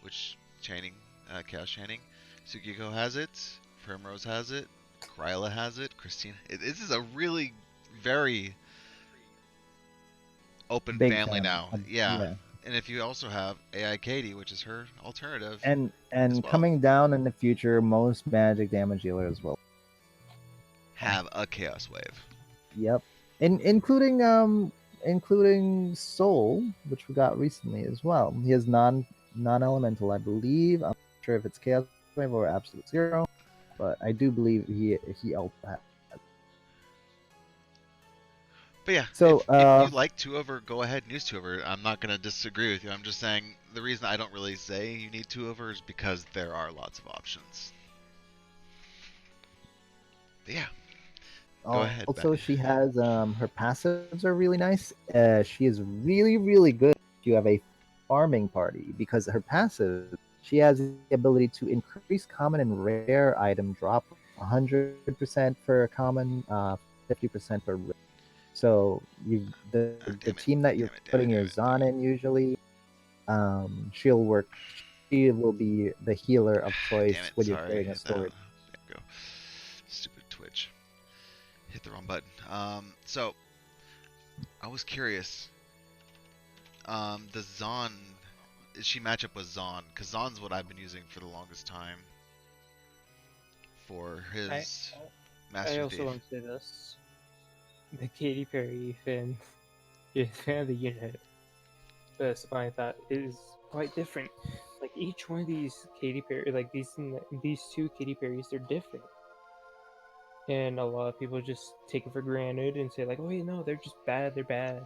which chaining, Chaos chaining. Tsukiko has it. Primrose has it. Kryla has it. Christina. This is a really very open Big family family. now. Yeah. Yeah. And if you also have AI Katy, which is her alternative as And well, coming down in the future, most magic damage dealers will. have a Chaos Wave. Yep. Including Soul, which we got recently as well. He is non-elemental, I believe. I'm not sure if it's Chaos Wave or Absolute Zero, but I do believe he also has. But yeah, So if you like two of her, go ahead and use two of her. I'm not gonna disagree with you. I'm just saying the reason I don't really say you need two of her is because there are lots of options. But yeah, go ahead, also Benny. she has her passives are really nice. She is really, really good if you have a farming party because her passive she has the ability to increase common and rare item drop 100% for common, 50% for rare. So Ah, the damn it, team that you're damn it, damn it, putting damn your it, damn Zon it. in usually, she'll work. She will be the healer of Damn choice it, when you're sorry. carrying a There sword. we go. Stupid Twitch. Hit the wrong button. So I was curious. The Zon, is she match up with Zon? Because Zon's what I've been using for the longest time for I his I Master also Thief. want to say this. The Katy Perry fan is fan of the unit. The spy thought is quite different. Like each one of these Katy Perry, like these two Katy Perrys, they're different. And a lot of people just take it for granted and say like, "Oh, wait, no, they're just bad. They're bad."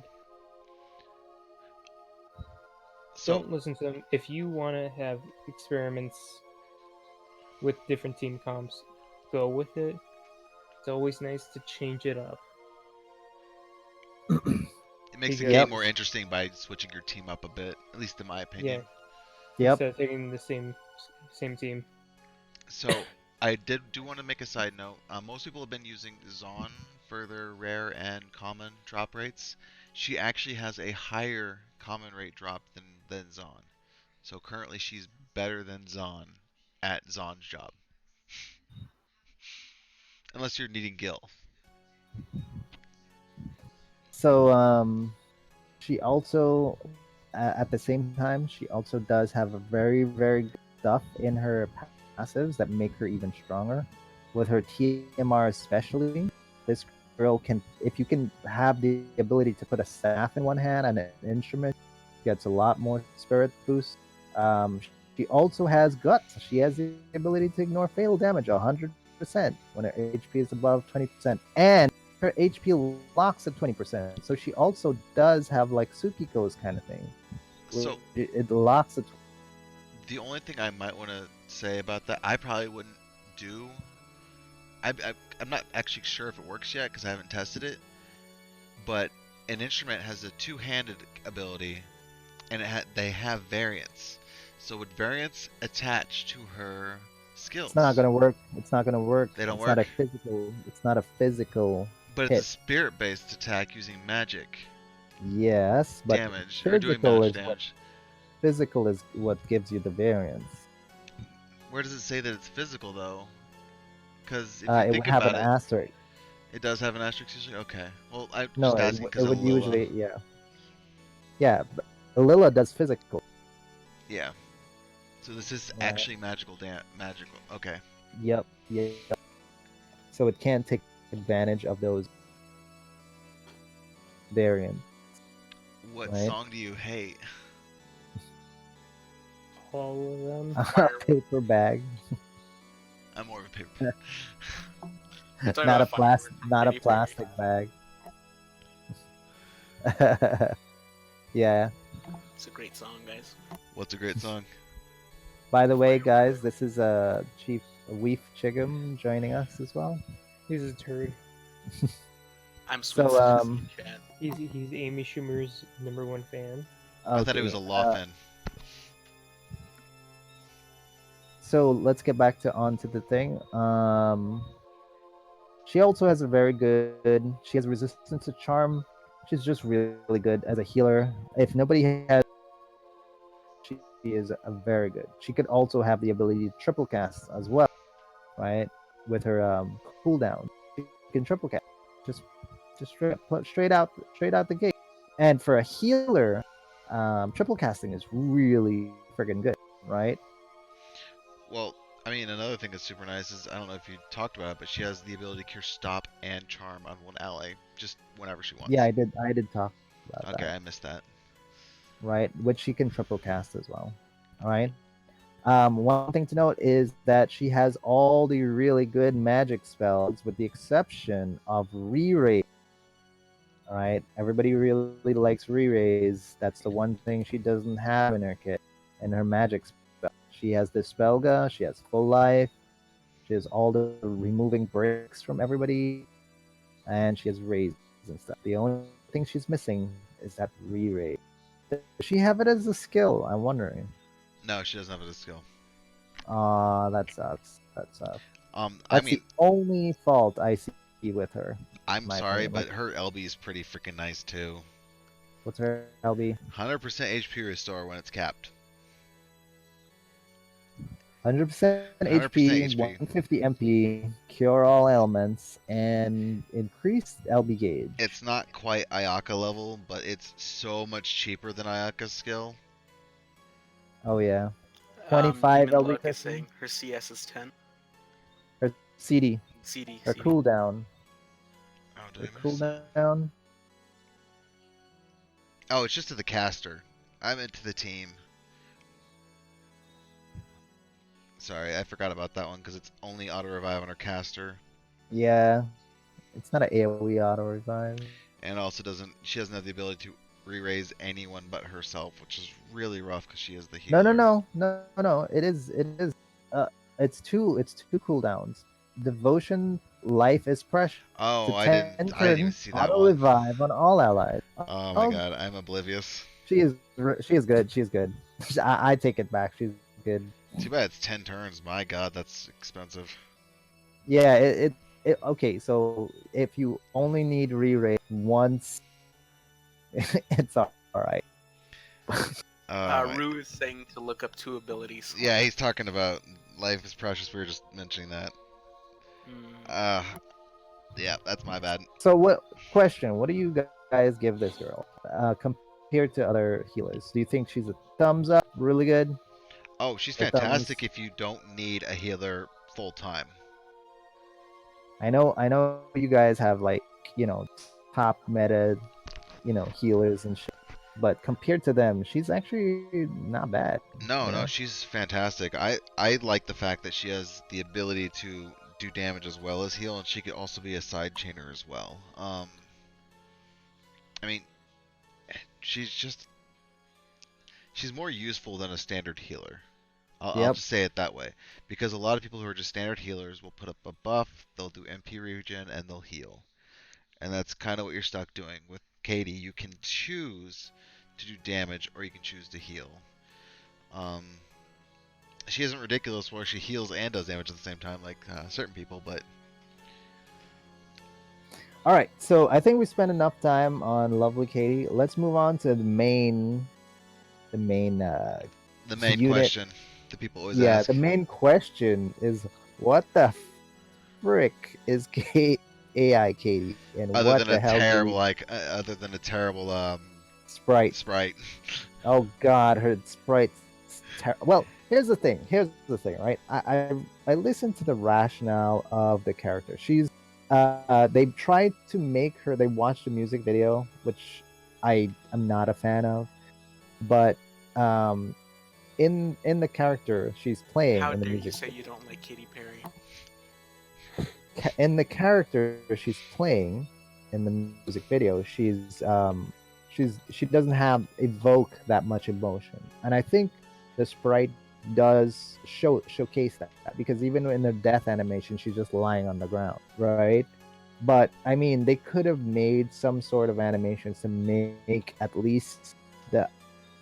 So Don't listen to them. If you want to have experiments with different team comps, go with it. It's always nice to change it up it makes the game Yep. more because interesting by switching your team up a bit, at least in my opinion. yeah, Yep. instead of taking the same team. So I do want to make a side note. Most people have been using Zon for their rare and common drop rates. She actually has a higher common rate drop than Zon. So currently she's better than Zon at Zon's job. Unless you're needing Gil. So she also at the same time she also does have a very good stuff in her passives that make her even stronger. With her TMR especially, this girl can, if you can have the ability to put a staff in one hand and an instrument, gets a lot more spirit boost. She also has guts. She has the ability to ignore fatal damage 100% when her HP is above 20%, and her HP locks at 20%. So she also does have like Tsukiko's kind of thing. So It locks at. the only thing I might want to say about that, I probably wouldn't do. I'm not actually sure if it works yet because I haven't tested it. But an instrument has a two-handed ability, and they have variants. So would variants attach to her skills? It's not gonna work. It's not gonna work. They don't it's work. Not a physical. It's not a physical. But hit. it's a spirit-based attack using magic. Yes, but Damage or doing magic damage. Physical is what gives you the variance. Where does it say that it's physical though? Because if you It think would have about an it, asterisk. it does have an asterisk usually. Okay. Well, I'm No, just asking it because would of Lilla. usually, yeah. But Lilla does physical. Yeah. So this is Right. actually magical. Magical. Okay. Yep. So it can take advantage of those variants. What Right. song do you hate? All of them. Paper bag. I'm more of a paper. Not a plastic bag. Yeah. It's a great song, guys. What's a great song? By the way, guys, this is Chief Weef Chigum joining us as well. He's a turd. I'm sweet So chat. He's Amy Schumer's #1 fan. I thought he was a law fan. So let's get back onto the thing. She also has a very good. She has resistance to charm. She's just really good as a healer. If nobody has, she is a very good. She could also have the ability to triple cast as well, right? With her cooldown, she can triple cast. Just straight out the gate. And for a healer, triple casting is really friggin' good, right? Well, I mean, another thing that's super nice is, I don't know if you talked about it, but she has the ability to cure stop and charm on one ally, just whenever she wants. Yeah, I did talk about that. Okay, I missed that. Right, which she can triple cast as well. All right. One thing to note is that she has all the really good magic spells, with the exception of re-raise. All right, everybody really likes re-raise. That's the one thing she doesn't have in her kit, in her magic spell. She has the Spellga. She has full life. She has all the removing bricks from everybody, and she has raise and stuff. The only thing she's missing is that re-raise. Does she have it as a skill? I'm wondering. No, she doesn't have it as a skill. That sucks. That's I mean, the only fault I see with her. I'm sorry, opinion. but her LB is pretty freaking nice too. What's her LB? 100% HP restore when it's capped. 100% 100% HP, HP. 150 MP, cure all ailments, and increased LB gauge. It's not quite Ayaka level, but it's so much cheaper than Ayaka's skill. Oh yeah. 25 Demon LB Luck is custom. saying her CS is 10. Her CD. CD. Her CD. cooldown. Oh, Her did I miss that? cooldown. Oh, it's just to the caster. I meant to the team. Sorry, I forgot about that one because it's only auto revive on her caster. Yeah. It's not an AoE auto revive. And also she doesn't have the ability to re-raise anyone but herself, which is really rough because she is the healer. No. It is. It's two cooldowns. Devotion, life is precious. Oh, I didn't even see that auto one. revive on all allies. Oh my god, I'm oblivious. She is good. She's good. I take it back. She's good. Too bad it's 10 turns. My god, that's expensive. Yeah. Okay. So if you only need re-raise once, it's all right. Rue is saying to look up 2 abilities. Yeah, he's talking about life is precious. We were just mentioning that. Uh, yeah, that's my bad. So what question? What do you guys give this girl compared to other healers? Do you think she's a thumbs up, really good? Oh, she's A thumbs. fantastic if you don't need a healer full time. I know you guys have like, you know, top meta, you know, healers and shit. But compared to them, she's actually not bad. No, You no, know? she's fantastic. I like the fact that she has the ability to do damage as well as heal, and she could also be a side chainer as well. I mean, she's just she's more useful than a standard healer. I'll Yep. just say it that way, because a lot of people who are just standard healers will put up a buff, they'll do MP regen, and they'll heal, and that's kind of what you're stuck doing with Katy. You can choose to do damage, or you can choose to heal. Um, she isn't ridiculous where she heals and does damage at the same time, like certain people, but All right. So I think we spent enough time on lovely Katie. Let's move on to the main the main unit. question that people always Yeah, ask, the main question is what the frick is AI Katie, and other what than a the hell do we terrible, other than a terrible sprite? sprite. Oh God, her sprite's well. Here's the thing. Here's the thing, right? I listened to the rationale of the character. She's they tried to make her. They watched a music video, which I am not a fan of, but um, in the character she's playing How in the dare you music say you don't like Katy Perry? in the character she's playing in the music video, she doesn't have evoke that much emotion, and I think the sprite does showcase that, because even in the death animation she's just lying on the ground, right? But I mean, they could have made some sort of animations to make at least the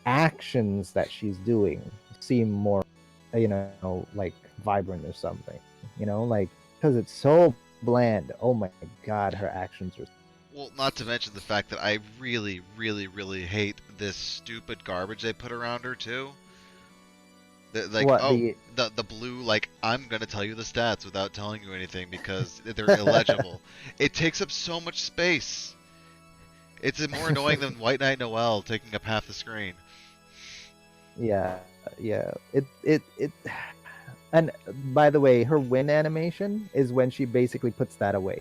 actions that she's doing seem more, you know, like vibrant or something, you know, like, because it's so bland. Oh my God, her actions are. Well, not to mention the fact that I really, really, really hate this stupid garbage they put around her too. Like, What oh, the the blue, like, I'm gonna tell you the stats without telling you anything because they're illegible. It takes up so much space. It's more annoying than White Knight Noel taking up half the screen. Yeah, yeah, it and by the way, her win animation is when she basically puts that away.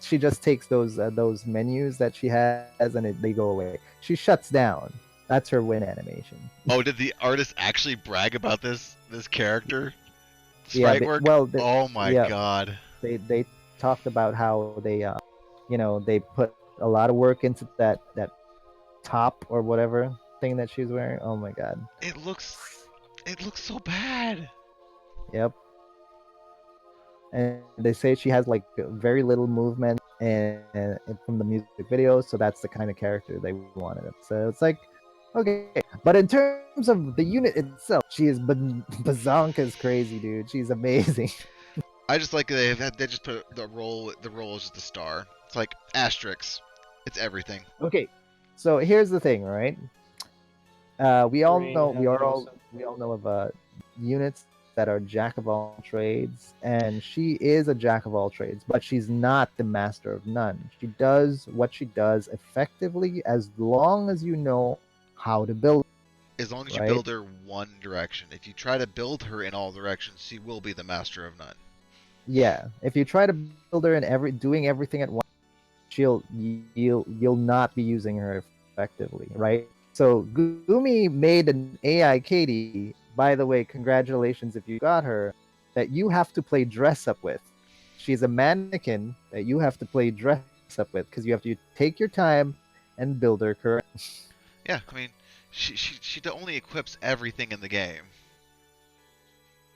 She just takes those menus that she has, and they go away. She shuts down. That's her win animation. Oh, did the artist actually brag about this character Yeah, sprite work? well, Oh my yeah, god. they talked about how they you know, they put a lot of work into that top or whatever thing that she's wearing. Oh my God. It looks it looks so bad. Yep. And they say she has like very little movement and from the music video, so that's the kind of character they wanted. So it's like, okay, but in terms of the unit itself, she is bazonka's crazy, dude. She's amazing. I just like they just put the role is just a star. It's like asterisks. It's everything. Okay, so here's the thing, right? We all Brain know has no sense. we all know of units that are jack of all trades, and she is a jack of all trades, but she's not the master of none. She does what she does effectively as long as you know how to build, As long as you right? build her one direction. If you try to build her in all directions, she will be the master of none. Yeah, if you try to build her in doing everything at once, you'll not be using her effectively, right? So Gumi made an AI Katie. By the way, congratulations if you got her. That you have to play dress up with. She's a mannequin that you have to play dress up with, because you have to take your time and build her correct. Yeah, I mean, she only equips everything in the game.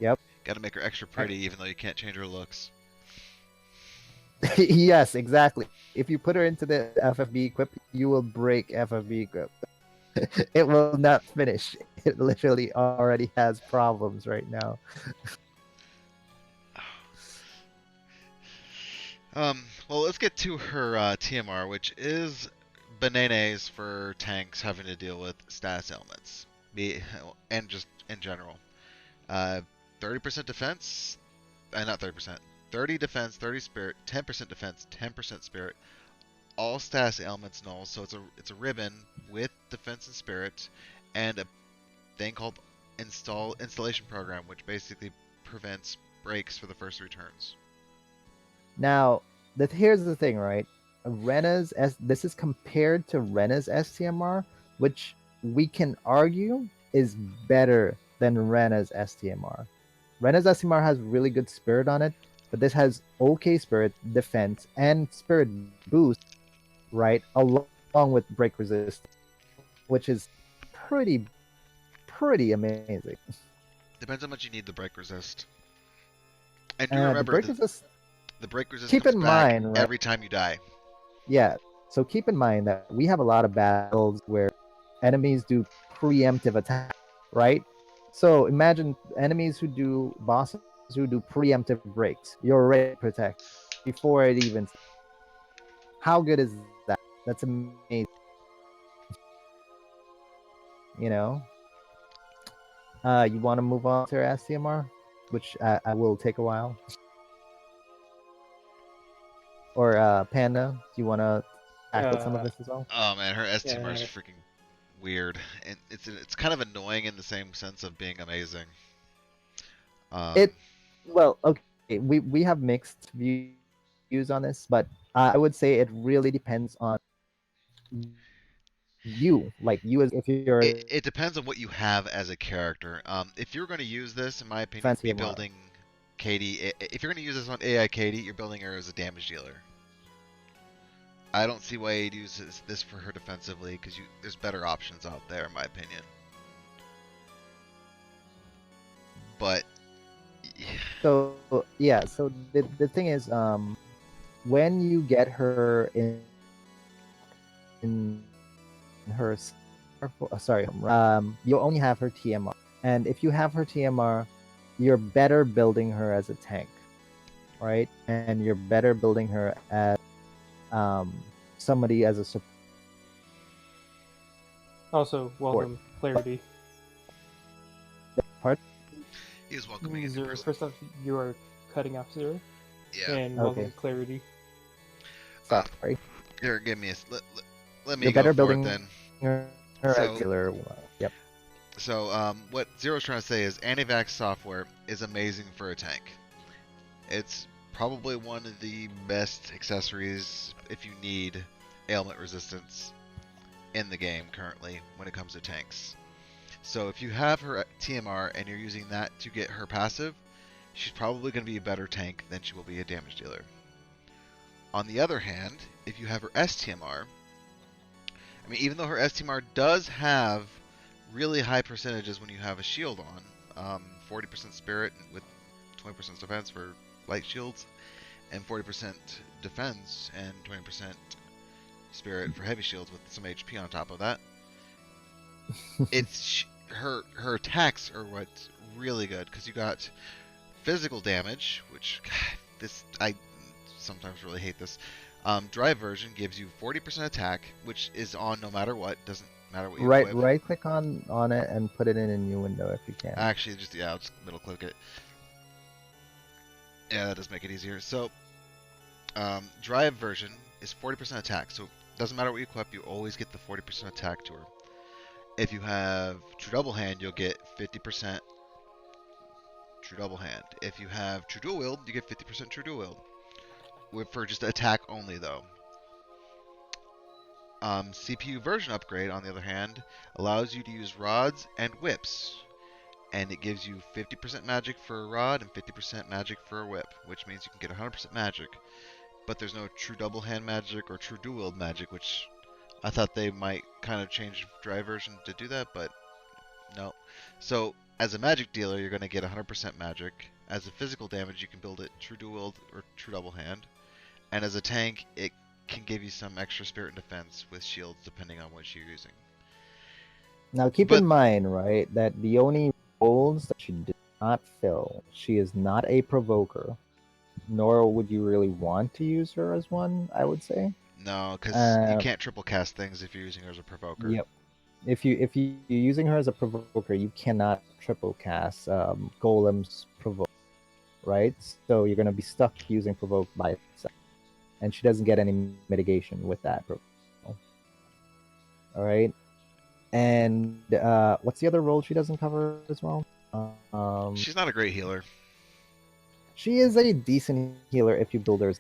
Yep. Got to make her extra pretty, even though you can't change her looks. Yes, exactly. If you put her into the FFB equip, you will break FFB equip. It will not finish. It literally already has problems right now. Well, let's get to her TMR, which is bananas for tanks having to deal with status ailments, and just in general. 30% defense, not 30%. 30 defense, 30 spirit, 10% defense, 10% spirit. All status ailments null, so it's a ribbon with defense and spirit, and a thing called installation program, which basically prevents breaks for the first 3 turns. Now, here's the thing, right? This is compared to Rena's STMR, which we can argue is better than Rena's STMR. Rena's STMR has really good spirit on it, but this has okay spirit, defense, and spirit boost, right? Along with break resist, which is pretty amazing. Depends how much you need the break resist. And do The remember, break resist. the break resist Keep comes in back mind, right? every time you die. Yeah. So keep in mind that we have a lot of battles where enemies do preemptive attack, right? So imagine bosses who do preemptive breaks. You're already protected before it even. How good is that? That's amazing. You know. You want to move on to STMR, which I will take a while. Or Panda, do you want to tackle some of this as well? Oh man, her STMR is Yeah. freaking weird, and it's kind of annoying in the same sense of being amazing. Well, okay, we have mixed views on this, but I would say it really depends on like you as if you're It depends on what you have as a character. If you're going to use this, in my opinion, fancy be and wild. building Katy. If you're going to use this on AI Katy, you're building her as a damage dealer. I don't see why you'd use this for her defensively, because there's better options out there, in my opinion. But So yeah, so the thing is, when you get her in her you'll only have her TMR, and if you have her TMR, you're better building her as a tank, right? And you're better building her as somebody as a support. Also, welcome, Clarity. Part. he is welcoming a new Zero, person. first off, you are cutting off Zero. Yeah. And Okay. welcome, Clarity. Sorry. Here, give me let me You're go better for building it then. her So- as dealer. Yep. So, what Zero's trying to say is anti-vax software is amazing for a tank. It's probably one of the best accessories if you need ailment resistance in the game currently when it comes to tanks. So if you have her TMR and you're using that to get her passive, she's probably going to be a better tank than she will be a damage dealer. On the other hand, if you have her STMR, I mean, even though her STMR does have really high percentages when you have a shield on, 40% spirit with 20% defense for light shields, and 40% defense and 20% spirit for heavy shields with some HP on top of that. It's her attacks are what's really good, because you got physical damage, which I sometimes really hate this. Drive version gives you 40% attack, which is on no matter what. Doesn't matter what you equip. Right click on it and put it in a new window if you can. Actually, I'll just middle click it. Yeah, that does make it easier. So, drive version is 40% attack. So, doesn't matter what you equip, you always get the 40% attack to her. If you have True Double Hand, you'll get 50% True Double Hand. If you have True Dual Wield, you get 50% True Dual Wield. For just attack only, though. CPU version upgrade, on the other hand, allows you to use rods and whips. And it gives you 50% magic for a rod and 50% magic for a whip, which means you can get 100% magic. But there's no true double hand magic or true dual wield magic, which I thought they might kind of change drive version to do that, but no. So as a magic dealer, you're going to get 100% magic. As a physical damage, you can build it true dual wield or true double hand. And as a tank, it can give you some extra spirit and defense with shields depending on what you're using. Now keep in mind, right, that the only roles that she did not fill, she is not a provoker, nor would you really want to use her as one, I would say. No, because you can't triple cast things if you're using her as a provoker. Yep. If you're using her as a provoker, you cannot triple cast Golem's provoke. right? So you're gonna be stuck using provoke by itself, and she doesn't get any mitigation with that provoke. All right, and what's the other role she doesn't cover as well? She's not a great healer. She is a decent healer if you build her.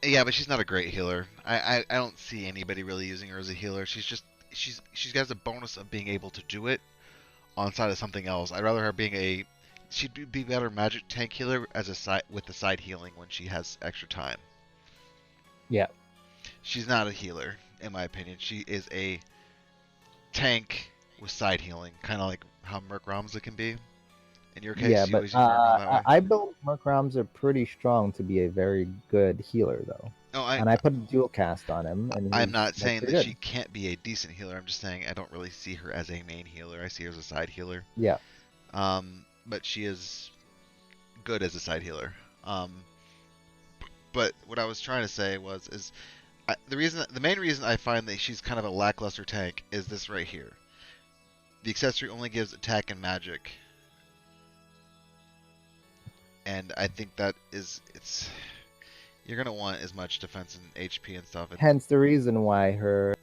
Yeah, but she's not a great healer. I don't see anybody really using her as a healer. She's got a bonus of being able to do it on side of something else. I'd rather her being a she'd be better magic tank healer as a side with the side healing when she has extra time. Yeah. She's not a healer in my opinion. She is a tank with side healing, kind of like how Merc Ramza can be. In your case, Yeah, you but always use Merc Ram that way. I built Merc Rams are pretty strong to be a very good healer though. No, And I put a dual cast on him, and I'm he's not that's saying pretty that good. she can't be a decent healer. I'm just saying I don't really see her as a main healer. I see her as a side healer. Yeah. But she is good as a side healer. But what I was trying to say is the main reason I find that she's kind of a lackluster tank is this right here. The accessory only gives attack and magic, and I think that it's you're gonna want as much defense and HP and stuff. Hence the reason why her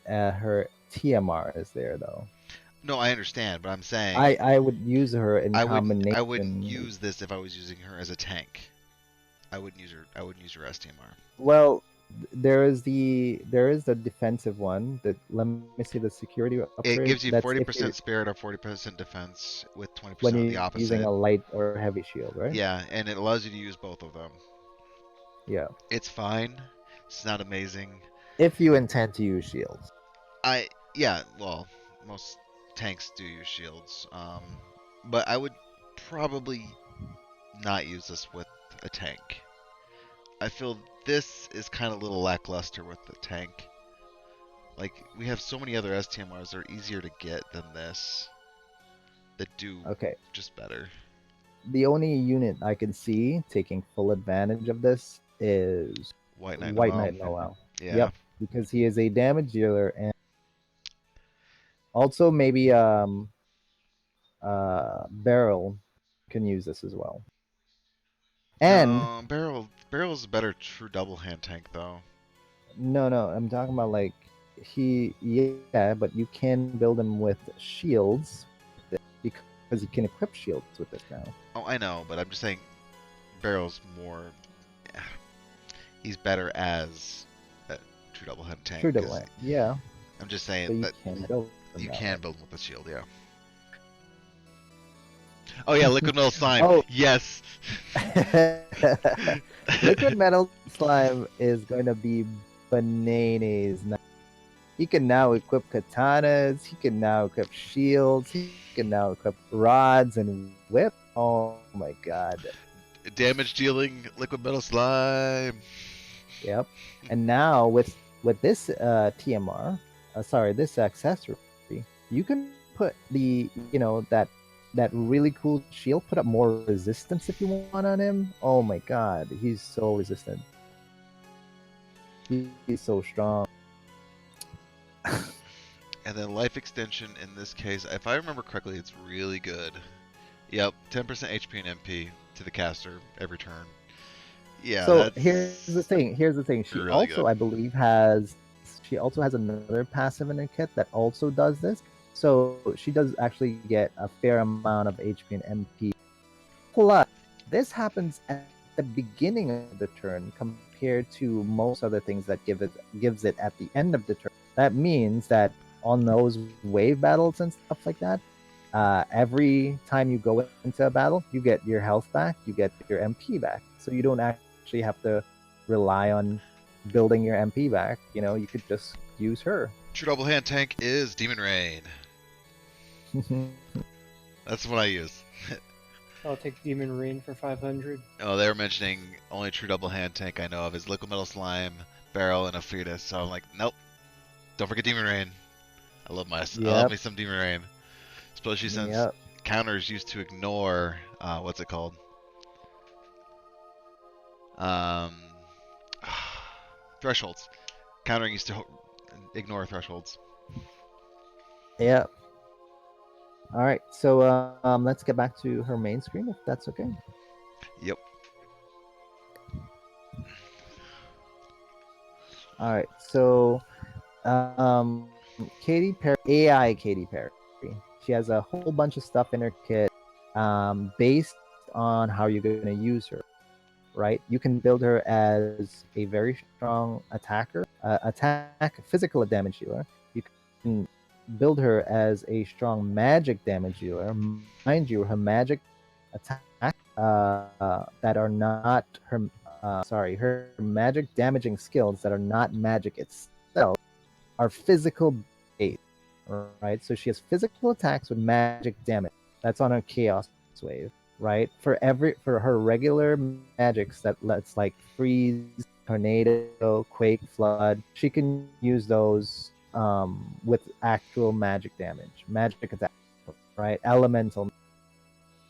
TMR is there though. No, I understand, but I'm saying I would use her in I combination. wouldn't use this if I was using her as a tank. I wouldn't use her as TMR. Well, there is the defensive one. That let me see the security upgrade. It gives you That's 40% spirit or 40% defense with 20% when of you're the opposite. using a light or heavy shield, right? Yeah, and it allows you to use both of them. Yeah. It's fine. It's not amazing. If you intend to use shields. Yeah, well, most tanks do use shields. But I would probably not use this with a tank. I feel this is kind of a little lackluster with the tank. Like, we have so many other STMRs that are easier to get than this. That do just better. The only unit I can see taking full advantage of this is White Knight Noel. Yeah. Yep, because he is a damage dealer, and also maybe Barrel can use this as well. And no, Barrel's a better true double hand tank though. no, I'm talking about like but you can build him with shields because you can equip shields with this now. Oh, I know, but I'm just saying Barrel's more. He's better as a true double hand tank. True double hand, yeah. I'm just saying that you can build him with a shield, yeah. Oh yeah, liquid metal slime. Oh. Yes. Liquid metal slime is going to be bananas. He can now equip katanas. He can now equip shields. He can now equip rods and whip. Oh my god. Damage dealing liquid metal slime. Yep. And now with this TMR, this accessory, you can put the that really cool shield, put up more resistance if you want on him. Oh my god, he's so resistant. He's so strong. And then life extension in this case, if I remember correctly, it's really good. Yep, 10% HP and MP to the caster every turn. Yeah. So here's the thing. She really also, good. I believe, has another passive in her kit that also does this. So she does actually get a fair amount of HP and MP. Plus, this happens at the beginning of the turn compared to most other things that gives it at the end of the turn. That means that on those wave battles and stuff like that, every time you go into a battle, you get your health back, you get your MP back. So you don't actually have to rely on building your MP back. You could just use her. True double hand tank is Demon Rain. That's what I use. I'll take Demon Rain for 500. Oh, they were mentioning only true double hand tank I know of is liquid metal slime, Barrel, and a fetus. So I'm like, nope. Don't forget Demon Rain. I love me some Demon Rain, especially since counters used to ignore what's it called? Thresholds. Countering used to ignore thresholds. Yeah. All right, so let's get back to her main screen if that's okay. Yep. All right. So, Katy Perry, AI Katy Perry. She has a whole bunch of stuff in her kit, based on how you're going to use her. Right? You can build her as a very strong attacker, attack physical damage dealer. You can build her as a strong magic damage dealer. Mind you, her magic attack, that are not her. Sorry, her magic damaging skills that are not magic itself are physical based. Right? So she has physical attacks with magic damage. That's on her chaos wave, right? For her regular magics that lets like freeze, tornado, quake, flood, she can use those with actual magic damage, magic attack, right? Elemental,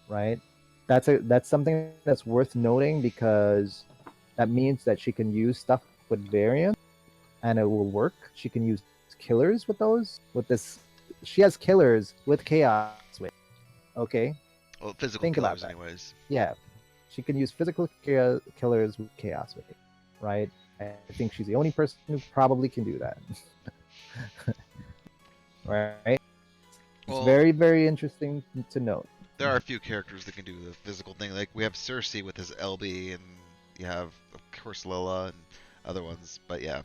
right? That's something that's worth noting because that means that she can use stuff with variance and it will work. She can use killers with those. With this, she has killers with chaos wave. Okay, Well, physical think about killers, that. anyways. Yeah, she can use physical killers with chaos wave, right? I think she's the only person who probably can do that. Right? It's Well, very, very interesting to note. there are a few characters that can do the physical thing. Like we have Cersei with his LB, and you have of course Lilla and other ones. But yeah,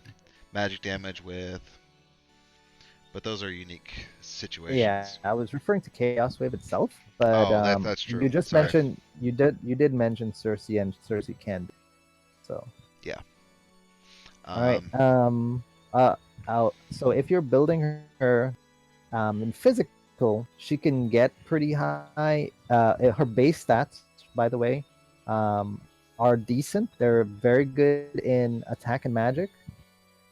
magic damage with. But those are unique Yeah, situations. I was referring to Chaos Wave itself, but Oh, that's true. you just Sorry. mentioned you did mention Cersei and Cersei can do it, so Yeah. all right. Um, So if you're building her in physical, she can get pretty high. Her base stats, by the way, are decent. They're very good in attack and magic.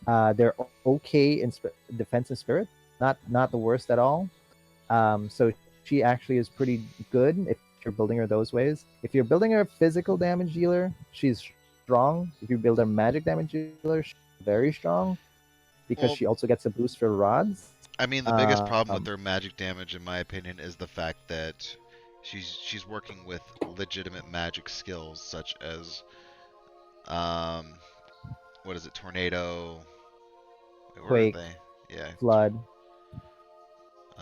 They're okay in defense and spirit. Not the worst at all. So she actually is pretty good if you're building her those ways. If you're building her physical damage dealer, she's strong. If you build her magic damage dealer, she's very strong because well, she also gets a boost for rods. I mean, the biggest problem with their magic damage, in my opinion, is the fact that she's working with legitimate magic skills such as um, what is it, tornado? Wait, where are Quake, they? Yeah, flood.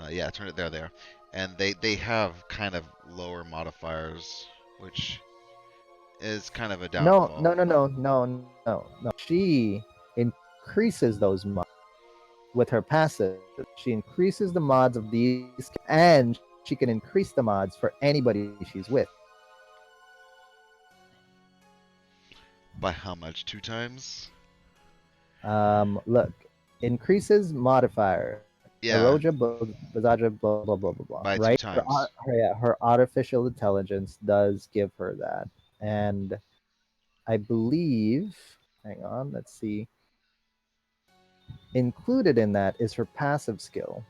yeah, tornado. There, there, and they have kind of lower modifiers, which is kind of a No, downfall. no, no, no, no, no, no. She increases those mods with her passive. She increases the mods of these, and she can increase the mods for anybody she's with. By how much? Two times? Look, increases modifier. Yeah, Eroja, Bazaja, blah blah blah blah blah. by two Right? times. Yeah, her artificial intelligence does give her that, and I believe. Hang on, let's see. Included in that is her passive skill.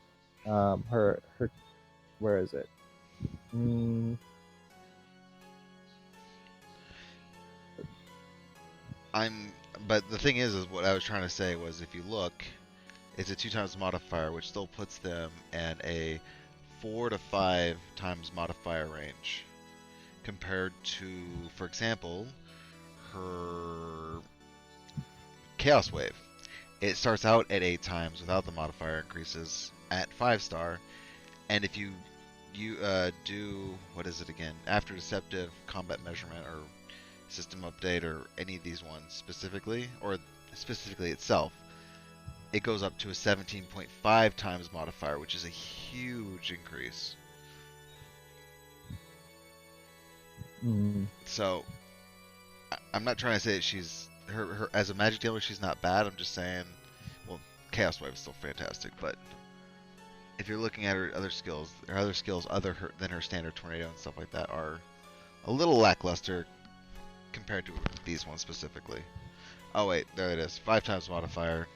Her where is it? Mm, I'm, but the thing is what I was trying to say was if you look, it's a two times modifier, which still puts them in a 4 to 5 times modifier range, compared to, for example, her Chaos Wave. It starts out at 8 times without the modifier increases at 5 star, and if you do what is it again? After deceptive combat measurement or system update or any of these ones specifically, or specifically itself, it goes up to a 17.5 times modifier, which is a huge increase. mm, So I'm not trying to say that she's her as a magic dealer she's not bad. I'm just saying, well, Chaos Wave is still fantastic, but if you're looking at her other skills than her standard tornado and stuff like that are a little lackluster compared to these ones specifically. Oh wait, there it is. 5 times modifier.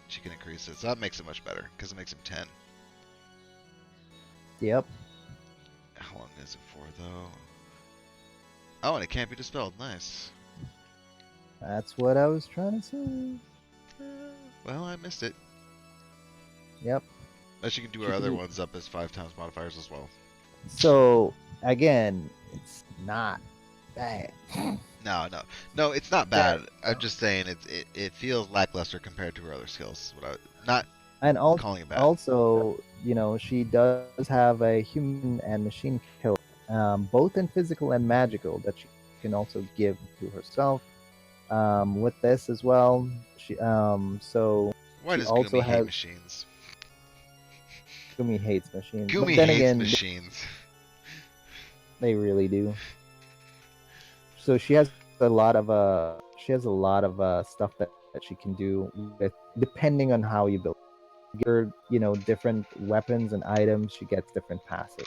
She can increase it, so that makes it much better because it makes him 10. yep. How long is it for though? Oh, and it can't be dispelled. Nice. That's what I was trying to say. Well, I missed it. Yep. But she can do She her can other do. ones up as 5 times modifiers as well. So again, it's not bad. No. It's not bad. I'm just saying it feels lackluster compared to her other skills. Not And calling it bad. also, she does have a human and machine kill, both in physical and magical, that she can also give to herself. With this as well, so Why she does also Gumi hate has. machines? Gumi hates machines, but Gumi then hates again, machines. they really do. So she has a lot of stuff that she can do with, depending on how you build. Give her, different weapons and items. She gets different passive.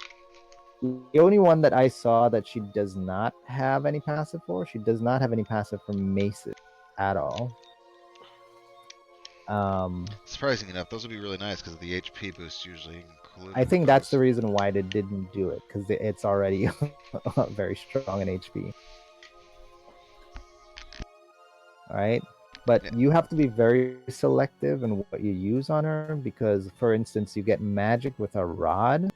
The only one that I saw that she does not have any passive for, she does not have any passive for maces at all. Surprising enough, those would be really nice because of the HP boost usually included I with think that's the those. reason why they didn't do it, because it's already very strong in HP. All right, but Yeah. you have to be very selective in what you use on her, because, for instance, you get magic with a rod.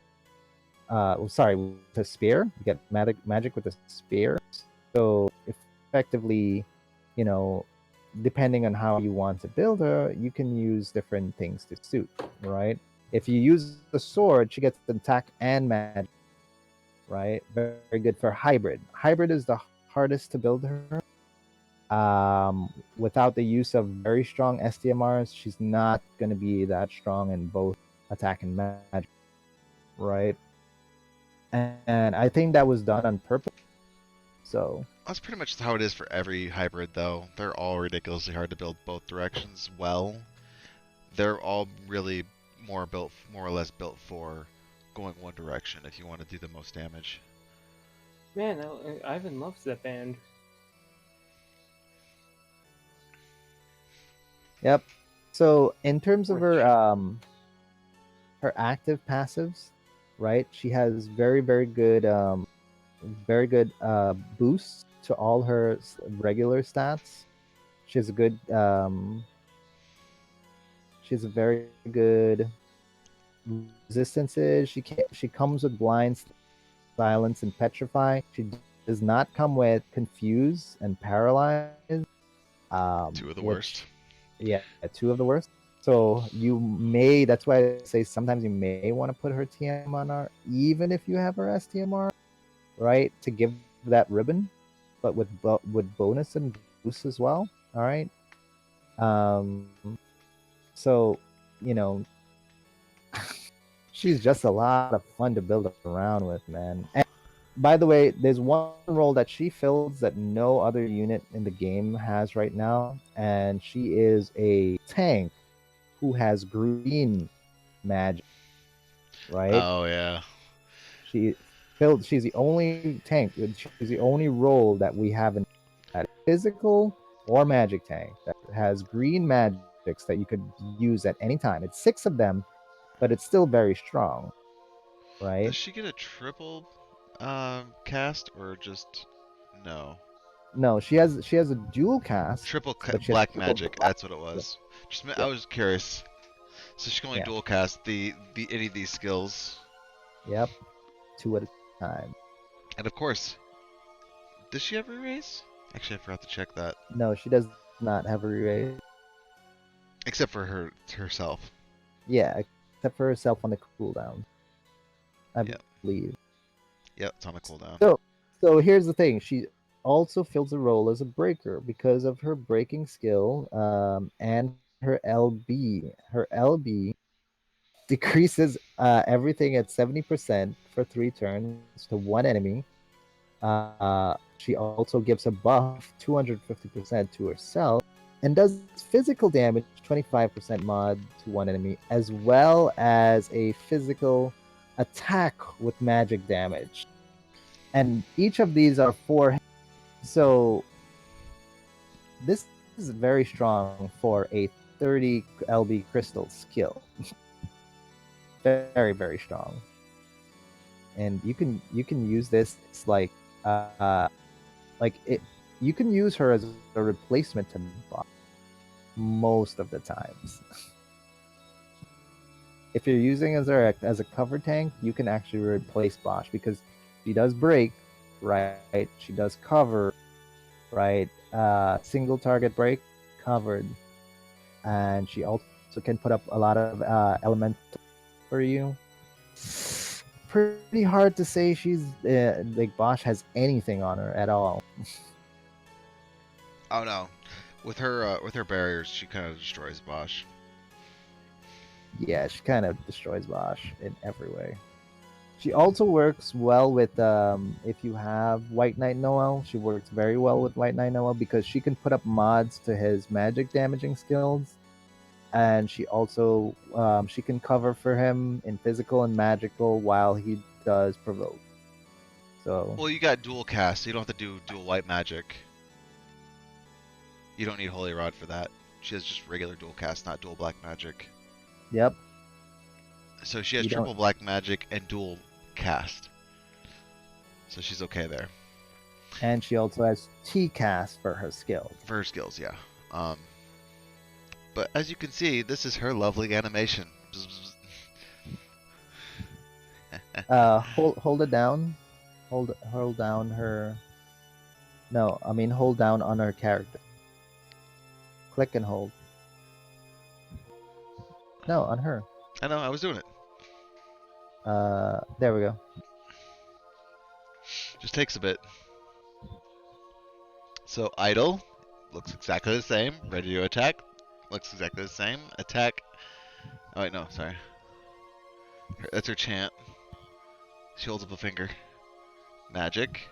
Sorry, with a spear. You get magic with a spear. So effectively, you know, depending on how you want to build her, you can use different things to suit, right? If you use the sword, she gets attack and magic, right? Very good for hybrid. Hybrid is the hardest to build her. Without the use of very strong STMRs, she's not going to be that strong in both attack and magic, right? And I think that was done on purpose. So That's pretty much how it is for every hybrid, though. They're all ridiculously hard to build both directions well. They're all really more or less built for going one direction if you want to do the most damage. Man, Ivan loves that band. yep. So in terms of Rich. her active passives, right? She has very good boosts to all her regular stats. She has a good she has a very good resistances. She comes with blind, silence, and petrify. She does not come with confuse and paralyze. Two of the Which, worst. yeah, two of the worst. So that's why I say sometimes you may want to put her TM on her, even if you have her STMR, right? To give that ribbon, but with bonus and boost as well. All right. Um, so you know, she's just a lot of fun to build around with, man. And by the way, there's one role that she fills that no other unit in the game has right now, and she is a tank who has green magic, right? Oh yeah. She she's the only tank, she's the only role that we haven't had, physical or magic tank, that has green magics that you could use at any time. It's 6 of them, but it's still very strong, Does right? she get a triple cast or just no? No, she has a dual cast, but she has Black triple magic. black. That's what it was. I Yep, was curious. So she can only yeah, dual cast the any of these skills. yep, 2 at a time. And of course, does she ever erase? Actually, I forgot to check that. No, she does not have a erase. Except for herself. Yeah, except for herself on the cooldown, I Yep. believe. Yep, it's on the cooldown. So here's the thing. She also fills a role as a breaker because of her breaking skill, and her LB. Her LB decreases everything at 70% for 3 turns to one enemy. She also gives a buff 250% to herself and does physical damage 25% mod to one enemy, as well as a physical attack with magic damage. And each of these are 4. So this is very strong for a 30 LB crystal skill. Very, very strong. And you can use this like it you can use her as a replacement to buff most of the times. If you're using as a cover tank, you can actually replace Bosch because she does break, right? She does cover, right? Single target break covered, and she also can put up a lot of elemental for you. Pretty hard to say she's like Bosch has anything on her at all. Oh no, with her barriers, she kind of destroys Bosch. Yeah, she kind of destroys Bosch in every way. She also works well with if you have White Knight Noel. She works very well with White Knight Noel because she can put up mods to his magic damaging skills, and she also she can cover for him in physical and magical while he does provoke. So Well, you got dual cast, so you don't have to do dual white magic. You don't need Holy Rod for that. She has just regular dual cast, not dual black magic. yep, So she has you don't. triple black magic and dual cast. So she's okay there. And she also has T cast for her skills. For her skills, yeah. But as you can see, this is her lovely animation. Hold it down. Hold down her. No, I mean hold down on her character. Click and hold. No, on her. I know, I was doing it. There we go. Just takes a bit. So idle looks exactly the same. Ready to attack looks exactly the same. Attack. Oh wait, no, sorry. That's her chant. She holds up a finger. Magic.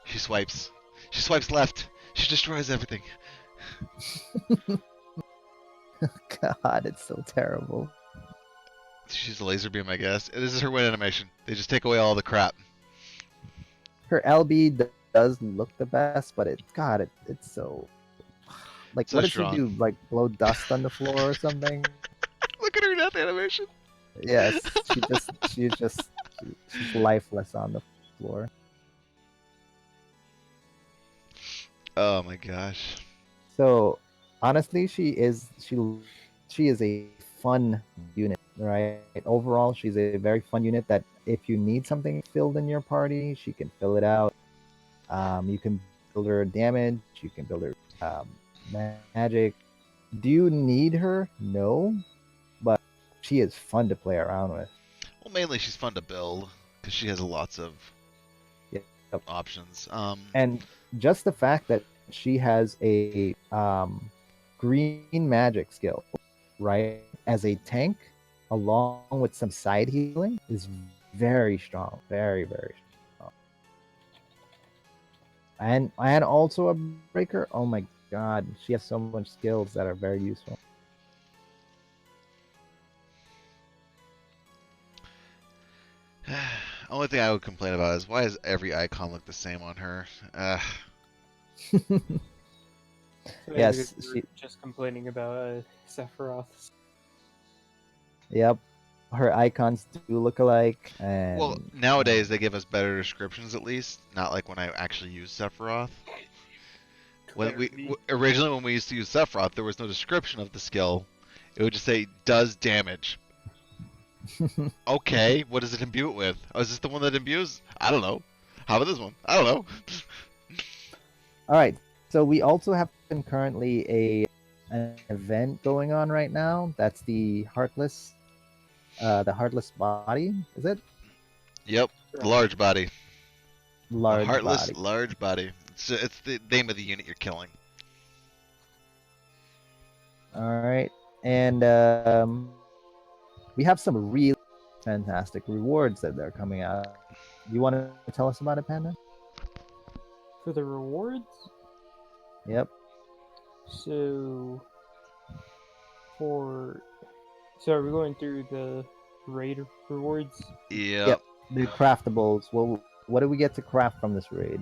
She swipes. She swipes left. She destroys everything. God, it's so terrible. She's a laser beam, I guess. This is her win animation. They just take away all the crap. Her LB does look the best, but it's so like So what does strong. she do? Like blow dust on the floor or something? Look at her death animation. Yes, she's lifeless on the floor. Oh my gosh. So honestly, she is a fun unit, right? Overall, she's a very fun unit that if you need something filled in your party, she can fill it out. You can build her damage. You can build her magic. Do you need her? No, but she is fun to play around with. Well, mainly she's fun to build because she has lots of Yep. options. And just the fact that she has a green magic skill, right, as a tank, along with some side healing, is very strong. Very, very strong. And also a breaker. Oh my god, she has so much skills that are very useful. Only thing I would complain about is why does every icon look the same on her? So Yes, basically, we're just complaining about Sephiroth. Yep, her icons do look alike. And Well, nowadays they give us better descriptions at least. Not like when I actually used Sephiroth. Clarity. Originally when we used to use Sephiroth, there was no description of the skill. It would just say does damage. Okay, what does it imbue it with? Oh, is this the one that imbues? I don't know. How about this one? I don't know. All right. So we also have currently an event going on right now. That's the Heartless Body. Is it Yep, large body. large Heartless body? large body. It's the name of the unit you're killing. All right, and we have some really fantastic rewards that are coming out. You want to tell us about it, Panda? For the rewards, Yep. so are we going through the raid rewards? Yep. The craftables. Well, what do we get to craft from this raid?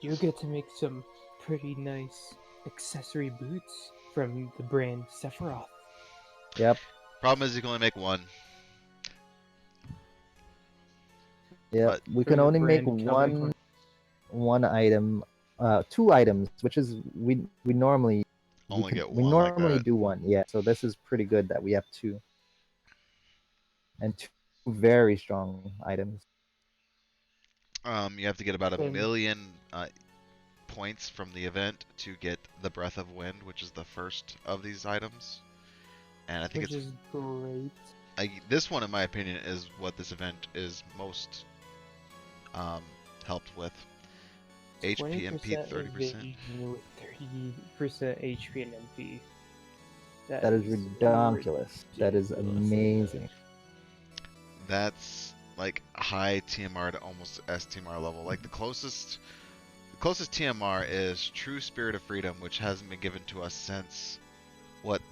You get to make some pretty nice accessory boots from the brand Sephiroth. Yep. Problem is you can only make one. Yep. But We For can the only make brand Kelvin one item, two items, which is we normally only get we one like normally that. do one. Yeah, so this is pretty good that we have two, and two very strong items. You have to get about 1 Same. million points from the event to get the Breath of Wind, which is the first of these items. And I think Which is great. this one, in my opinion, is what this event is most helped with. HP, MP, 30%. Evasion with 30% HP and MP. That is ridiculous. That is amazing. That's like high TMR to almost STMR level. Like the closest TMR is True Spirit of Freedom, which hasn't been given to us since what,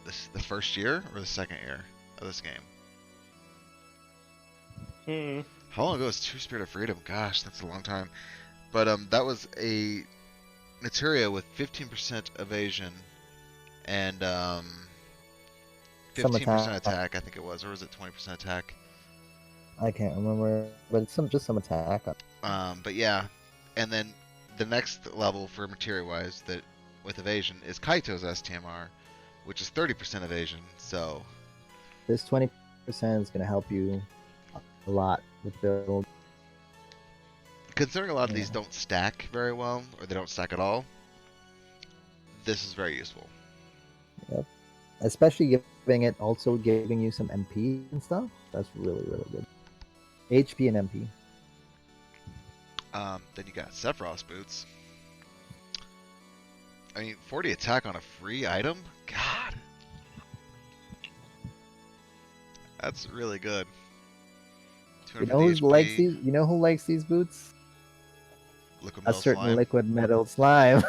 the first year or the second year of this game. How long ago was True Spirit of Freedom? Gosh, that's a long time. But that was a materia with 15% evasion and 15% attack, I think it was, or was it 20% attack? I can't remember, but it's just some attack. But yeah, and then the next level for materia-wise that with evasion is Kaito's STMR, which is 30% evasion. So this 20% is going to help you a lot with build. Considering a lot of these don't stack very well, or they don't stack at all, this is very useful. Yep. Especially giving you some MP and stuff. That's really, really good. HP and MP. Then you got Sephiroth's boots. I mean, 40 attack on a free item? God. That's really good. You know who likes these? You know who likes these boots? A certain slime. liquid metal slime.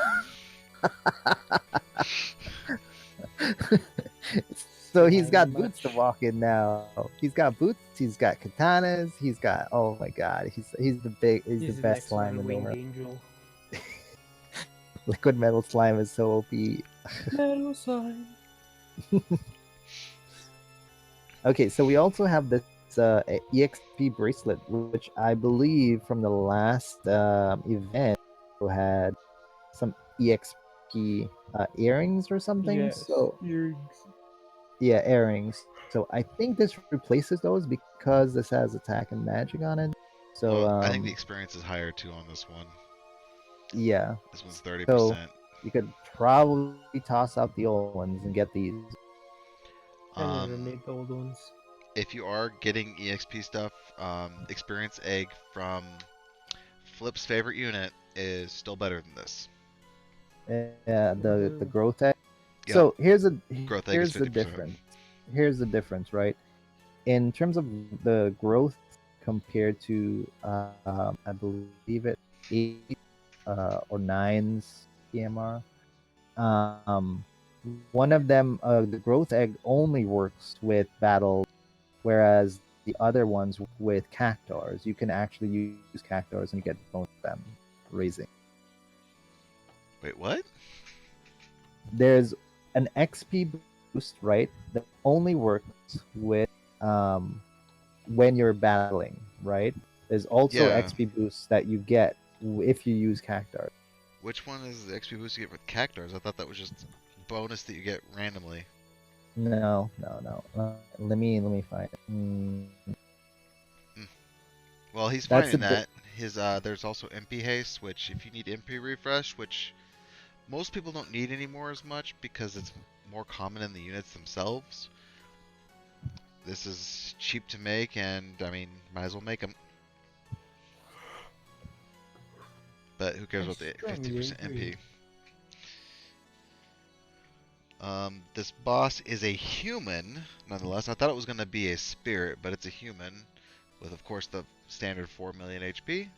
So he's got boots to walk in now. He's got boots. He's got katanas. He's got, oh my god, he's the best slime in the world. Angel. Liquid metal slime is so OP. Metal slime. Okay, so we also have this EXP bracelet, which I believe from the last event had some EXP earrings or something. Yes, so earrings. Yeah, earrings. So I think this replaces those because this has attack and magic on it. So well, I think the experience is higher too on this one. Yeah. This one's 30%. So you could probably toss out the old ones and get these. I never made the old ones. If you are getting EXP stuff, Experience Egg from Flip's favorite unit is still better than this. Yeah, the growth egg. Yep. So here's the difference. Here's the difference, right? In terms of the growth compared to, I believe it 8 or 9's PMR. One of them, the growth egg only works with battle, whereas the other ones with cactars, you can actually use cactars and you get both of them raising. Wait, what? There's an XP boost, right, that only works with when you're battling, right? There's also XP boosts that you get if you use cactars. Which one is the XP boost you get with cactars? I thought that was just bonus that you get randomly. No. Let me find it. Well, he's finding that. His there's also MP haste, which if you need MP refresh, which most people don't need anymore as much because it's more common in the units themselves. This is cheap to make, and I mean, might as well make them. But who cares about the 50% MP? This boss is a human, nonetheless. I thought it was going to be a spirit, but it's a human with, of course, the standard 4 million HP.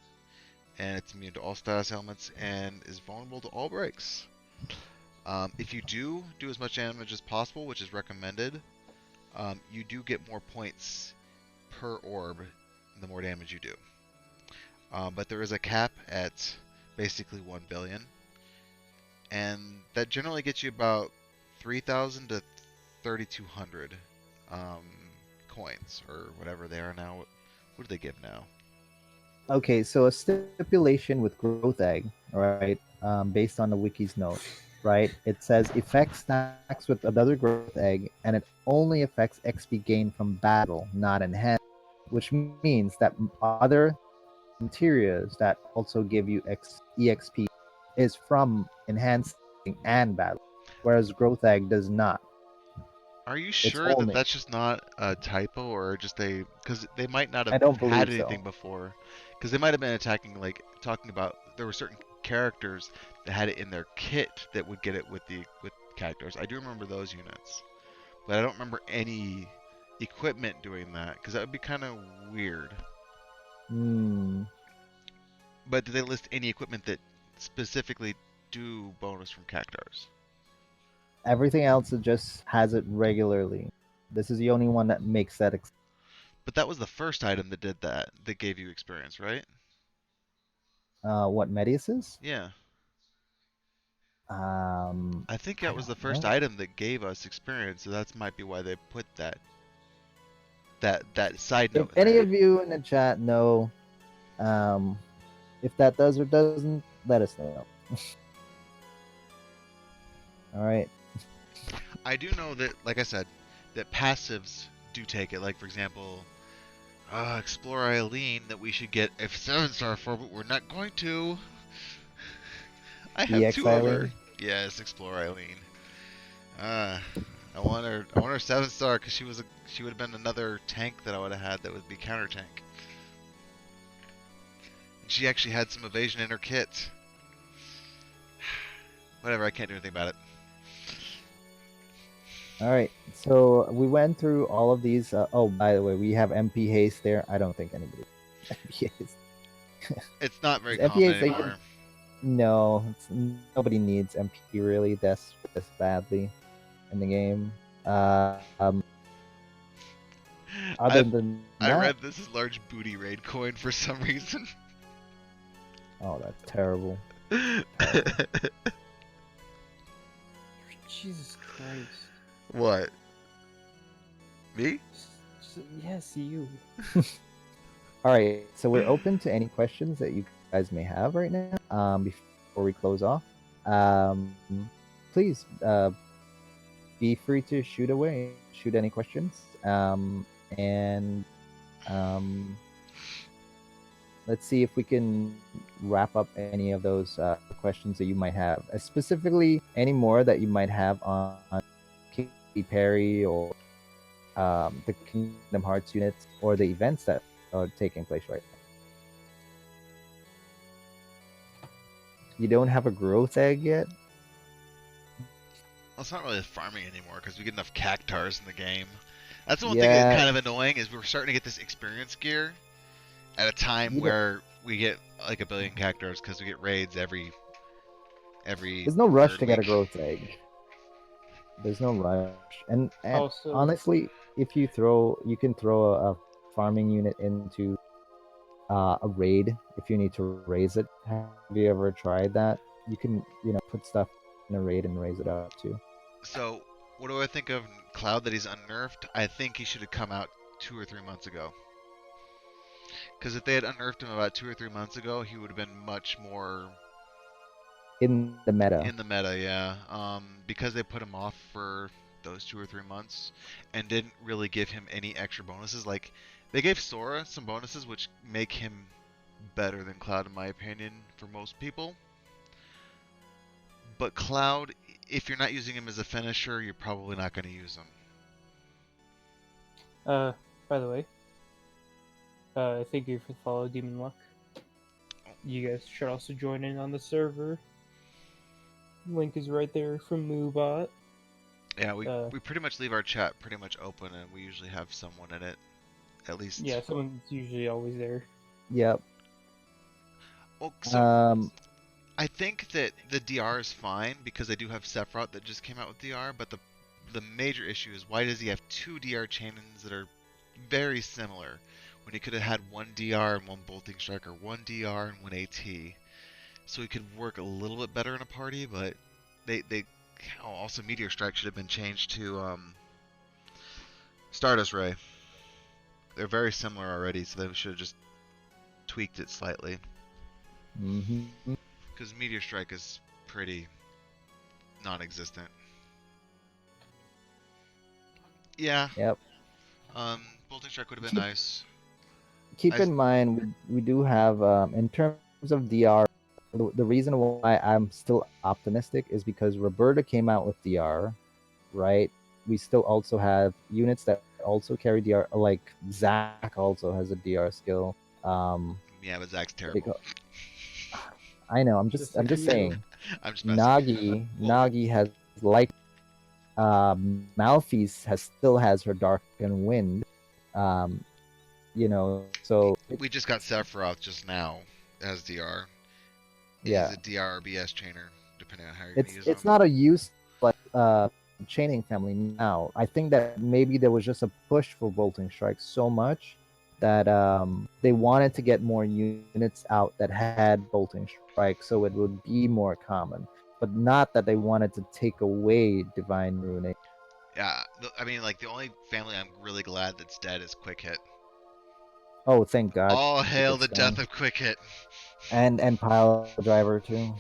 And it's immune to all status elements and is vulnerable to all breaks. If you do as much damage as possible, which is recommended, you do get more points per orb the more damage you do. But there is a cap at basically 1 billion. And that generally gets you about 3,000 to 3,200 coins, or whatever they are now. What do they give now? Okay, so a stipulation with growth egg, right? Based on the wiki's note, right? It says effect stacks with another growth egg, and it only affects XP gain from battle, not enhance, which means that other materials that also give you EXP is from enhancing and battle, whereas growth egg does not. Are you It's sure that only. that's just not a typo or just a because they might not I have don't had believe anything so. before, because they might have been attacking like talking about there were certain characters that had it in their kit that would get it with characters. I do remember those units, but I don't remember any equipment doing that because that would be kind of weird. Hmm. But do they list any equipment that specifically do bonus from cactars? Everything else it just has it regularly. This is the only one that makes that. But that was the first item that did that, that gave you experience, right? What Medius is? Yeah. I think I that was the don't first know. item that gave us experience, so that might be why they put that side If note in any there. of you in the chat know, um, if that does or doesn't, let us know. All right. I do know that, like I said, that passives do take it. Like for example, Explore Eileen that we should get a 7-star for, but we're not going to. I have EX two of her. Eileen. Yes, Explore Eileen. Uh, I want her 7-star because she would have been another tank that I would have had that would be counter tank. And she actually had some evasion in her kit. Whatever, I can't do anything about it. All right. So we went through all of these. Oh, by the way, we have MP haste there. I don't think anybody MP haste. It's not very MP common haste. anymore. No, nobody needs MP really this badly in the game. Other than I that, read this is large booty raid coin for some reason. oh, that's terrible. Jesus Christ. What? Me? Yes, you. All right, so we're open to any questions that you guys may have right now. Before we close off, please be free to shoot away, shoot any questions, and let's see if we can wrap up any of those questions that you might have, specifically any more that you might have on Katy Perry or the Kingdom Hearts units or the events that are taking place right now. You don't have a growth egg yet? Well, it's not really farming anymore because we get enough cactars in the game. That's the one thing that's Yeah, kind of annoying is we're starting to get this experience gear at a time you know, where we get like a billion cactars because we get raids every there's no rush third to get a week. growth egg. There's no rush, and Also, honestly, if you can throw a farming unit into a raid if you need to raise it. Have you ever tried that? You can put stuff in a raid and raise it up too. So, what do I think of Cloud that he's unnerfed? I think he should have come out 2 or 3 months ago. Because if they had unnerfed him about 2 or 3 months ago, he would have been much more In the meta. in the meta, yeah. Because they put him off for those 2 or 3 months and didn't really give him any extra bonuses. Like they gave Sora some bonuses, which make him better than Cloud in my opinion for most people. But Cloud, if you're not using him as a finisher, you're probably not going to use him. by the way, thank you for the follow, Demon Luck. You guys should also join in on the server. Link is right there from Moobot. Yeah, we pretty much leave our chat pretty much open, and we usually have someone in it, at least. Yeah, someone's usually always there. Yep. Oh, so I think that the DR is fine because they do have Sephiroth that just came out with DR, but the major issue is why does he have two DR chains that are very similar when he could have had one DR and one Bolting Strike, or one DR and one AT, so he could work a little bit better in a party. But they also Meteor Strike should have been changed to Stardust Ray. They're very similar already, so they should have just tweaked it slightly. Mm-hmm. Because Meteor Strike is pretty non-existent. Yeah. Yep. Bolting Strike would have been nice. Keep in mind, we do have in terms of DR the reason why I'm still optimistic is because Roberta came out with DR, right? We still also have units that also carry DR. Like Zach also has a DR skill. Yeah, but Zach's What do you terrible. call- I know. Just I'm a just few. saying. I'm just messing. Well, Nagi has like Malphys still has her Dark and Wind. Um, so we just got Sephiroth just now as DR. He's yeah, a DR or BS chainer, depending on how you're gonna it's use him. it's not a use like chaining family now. I think that maybe there was just a push for Bolting Strike so much that they wanted to get more units out that had Bolting Strike so it would be more common, but not that they wanted to take away Divine Ruination. Yeah, I mean, like the only family I'm really glad that's dead is Quick Hit. Oh, thank God! All Quick hail Hit's the death gone. of Quick Hit. And Pile Driver too.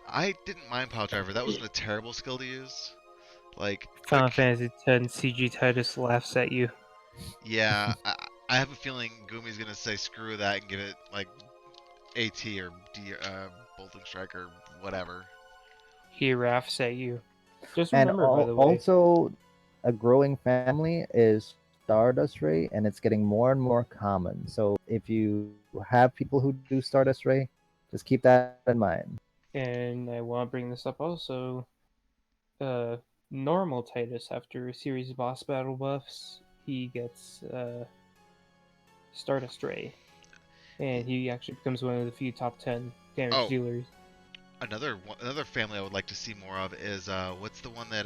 I didn't mind Pile Driver. That wasn't a terrible skill to use. Like Final Quick, Fantasy X CG Titus laughs at you. yeah. I have a feeling Gumi's gonna say screw that and give it like AT or Bolting Strike or whatever. He laughs at you. Just And remember, by the way, also, a growing family is Stardust Ray, and it's getting more and more common. So if you have people who do Stardust Ray, just keep that in mind. and I want to bring this up also. Normal Titus, after a series of boss battle buffs, he gets Stardust Ray, and he actually becomes one of the few top 10 damage Oh, dealers. another family I would like to see more of is what's the one that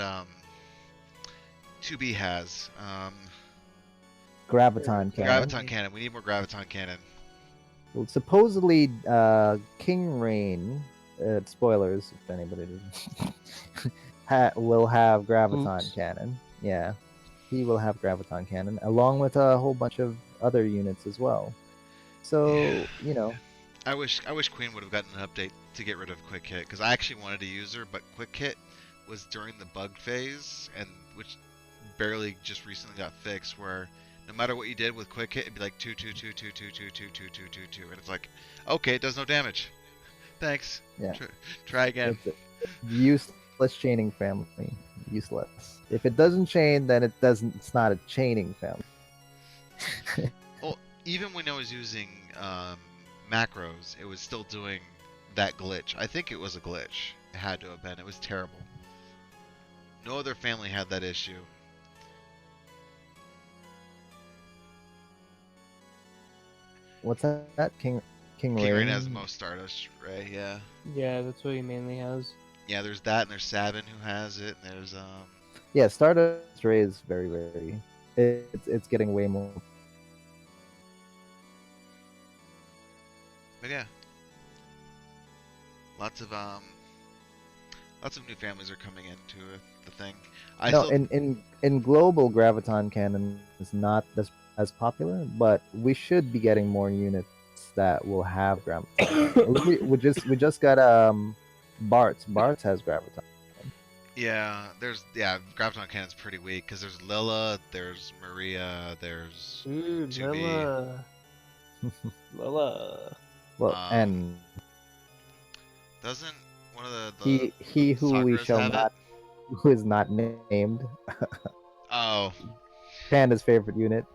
2B has? Graviton Cannon. Graviton Cannon. We need more Graviton Cannon. Well, supposedly, King Rain, spoilers if anybody didn't, will have Graviton Oops. Cannon. Yeah, he will have Graviton Cannon, along with a whole bunch of other units as well. So, I wish Queen would have gotten an update to get rid of Quick Hit because I actually wanted to use her, but Quick Hit was during the bug phase, and which barely just recently got fixed. Where no matter what you did with Quick Hit, it'd be like 2, 2, 2, 2, 2, 2, 2, 2, 2, 2, 2, 2, and okay, it does no damage. Thanks. yeah. Try again. It's a useless chaining family. Useless. If it doesn't chain, then it doesn't. It's not a chaining family. Well, even when I was using macros, it was still doing that glitch. I think it was a glitch. It had to have been. It was terrible. No other family had that issue. What's that? King King Rain. Rain has the most Stardust, right? Yeah. Yeah, that's what he mainly has. Yeah, there's that, and there's Sabin who has it, and there's Yeah, Stardust Ray is very rare. It's getting way more. But yeah, lots of new families are coming into the thing. In global, Graviton Cannon is not as popular, but we should be getting more units that will have Graviton. we just got Bart's. Bart's has Graviton. Yeah, Graviton Cannon's pretty weak because there's Lilla, there's Maria, there's Ooh, 2B. Lilla. Lilla. Well, and doesn't one of the he who we Sakuras shall have not, it? who is not named, Oh, Panda's favorite unit,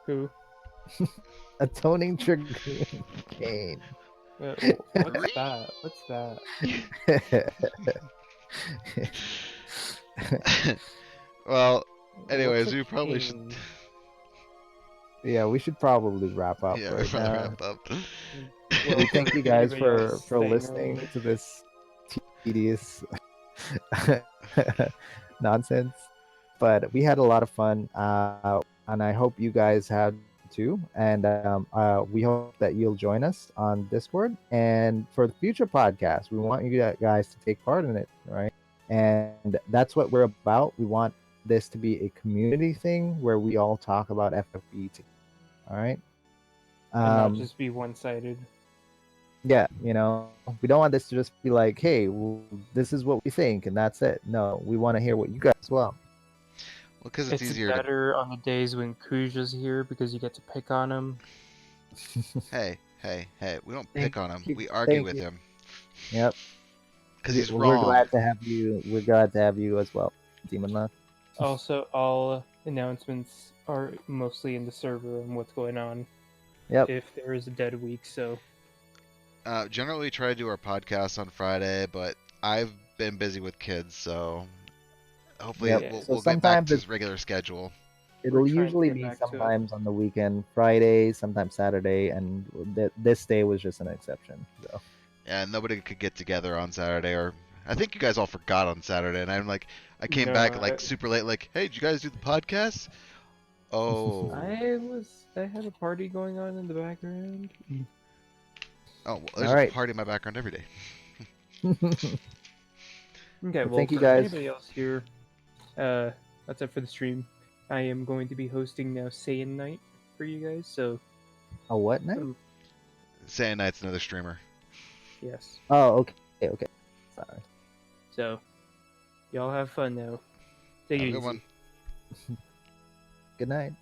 Who? Atoning Trigger Kane. What's that? What's that? well, anyways, What's a we probably should. king? Yeah, we should probably wrap up Yeah, right we're now. wrapped up. We thank you guys Everybody for else staying listening early. to this tedious nonsense, but we had a lot of fun, and I hope you guys had too. And we hope that you'll join us on Discord, and for the future podcast, we want you guys to take part in it, right? And that's what we're about. We want this to be a community thing where we all talk about FFBE together. All right. And not just be one-sided. Yeah, we don't want this to just be like, hey, well, this is what we think and that's it. No, we want to hear what you guys as well. Well, because it's easier better on the days when Kuja's here because you get to pick on him. Hey, Hey, we don't Thank pick on him. you. We argue Thank with you. him Yep. because he's We're wrong. glad to have you. We're glad to have you as well, Demon Love. Also, all announcements are mostly in the server and what's going on Yep. if there is a dead week. So Generally, we try to do our podcast on Friday, but I've been busy with kids, so hopefully Yep. Yeah. So we'll get back sometimes to his regular schedule. it'll trying to usually get be back to it. sometimes on the weekend, Friday, sometimes Saturday, and this day was just an exception. So And nobody could get together on Saturday, or I think you guys all forgot on Saturday, and I'm like, I came No, back like super late, like, hey, did you guys do the podcast? Oh, I had a party going on in the background. oh, well, there's all a right. party in my background every day. Okay, Well, well, thank you for guys. anybody else here, that's it for the stream. I am going to be hosting now Saiyan Night for you guys. So, A what night? Saiyan Knight's another streamer. yes. Oh, okay. Sorry. So, y'all have fun now. Take Have it a good easy. one. Good night.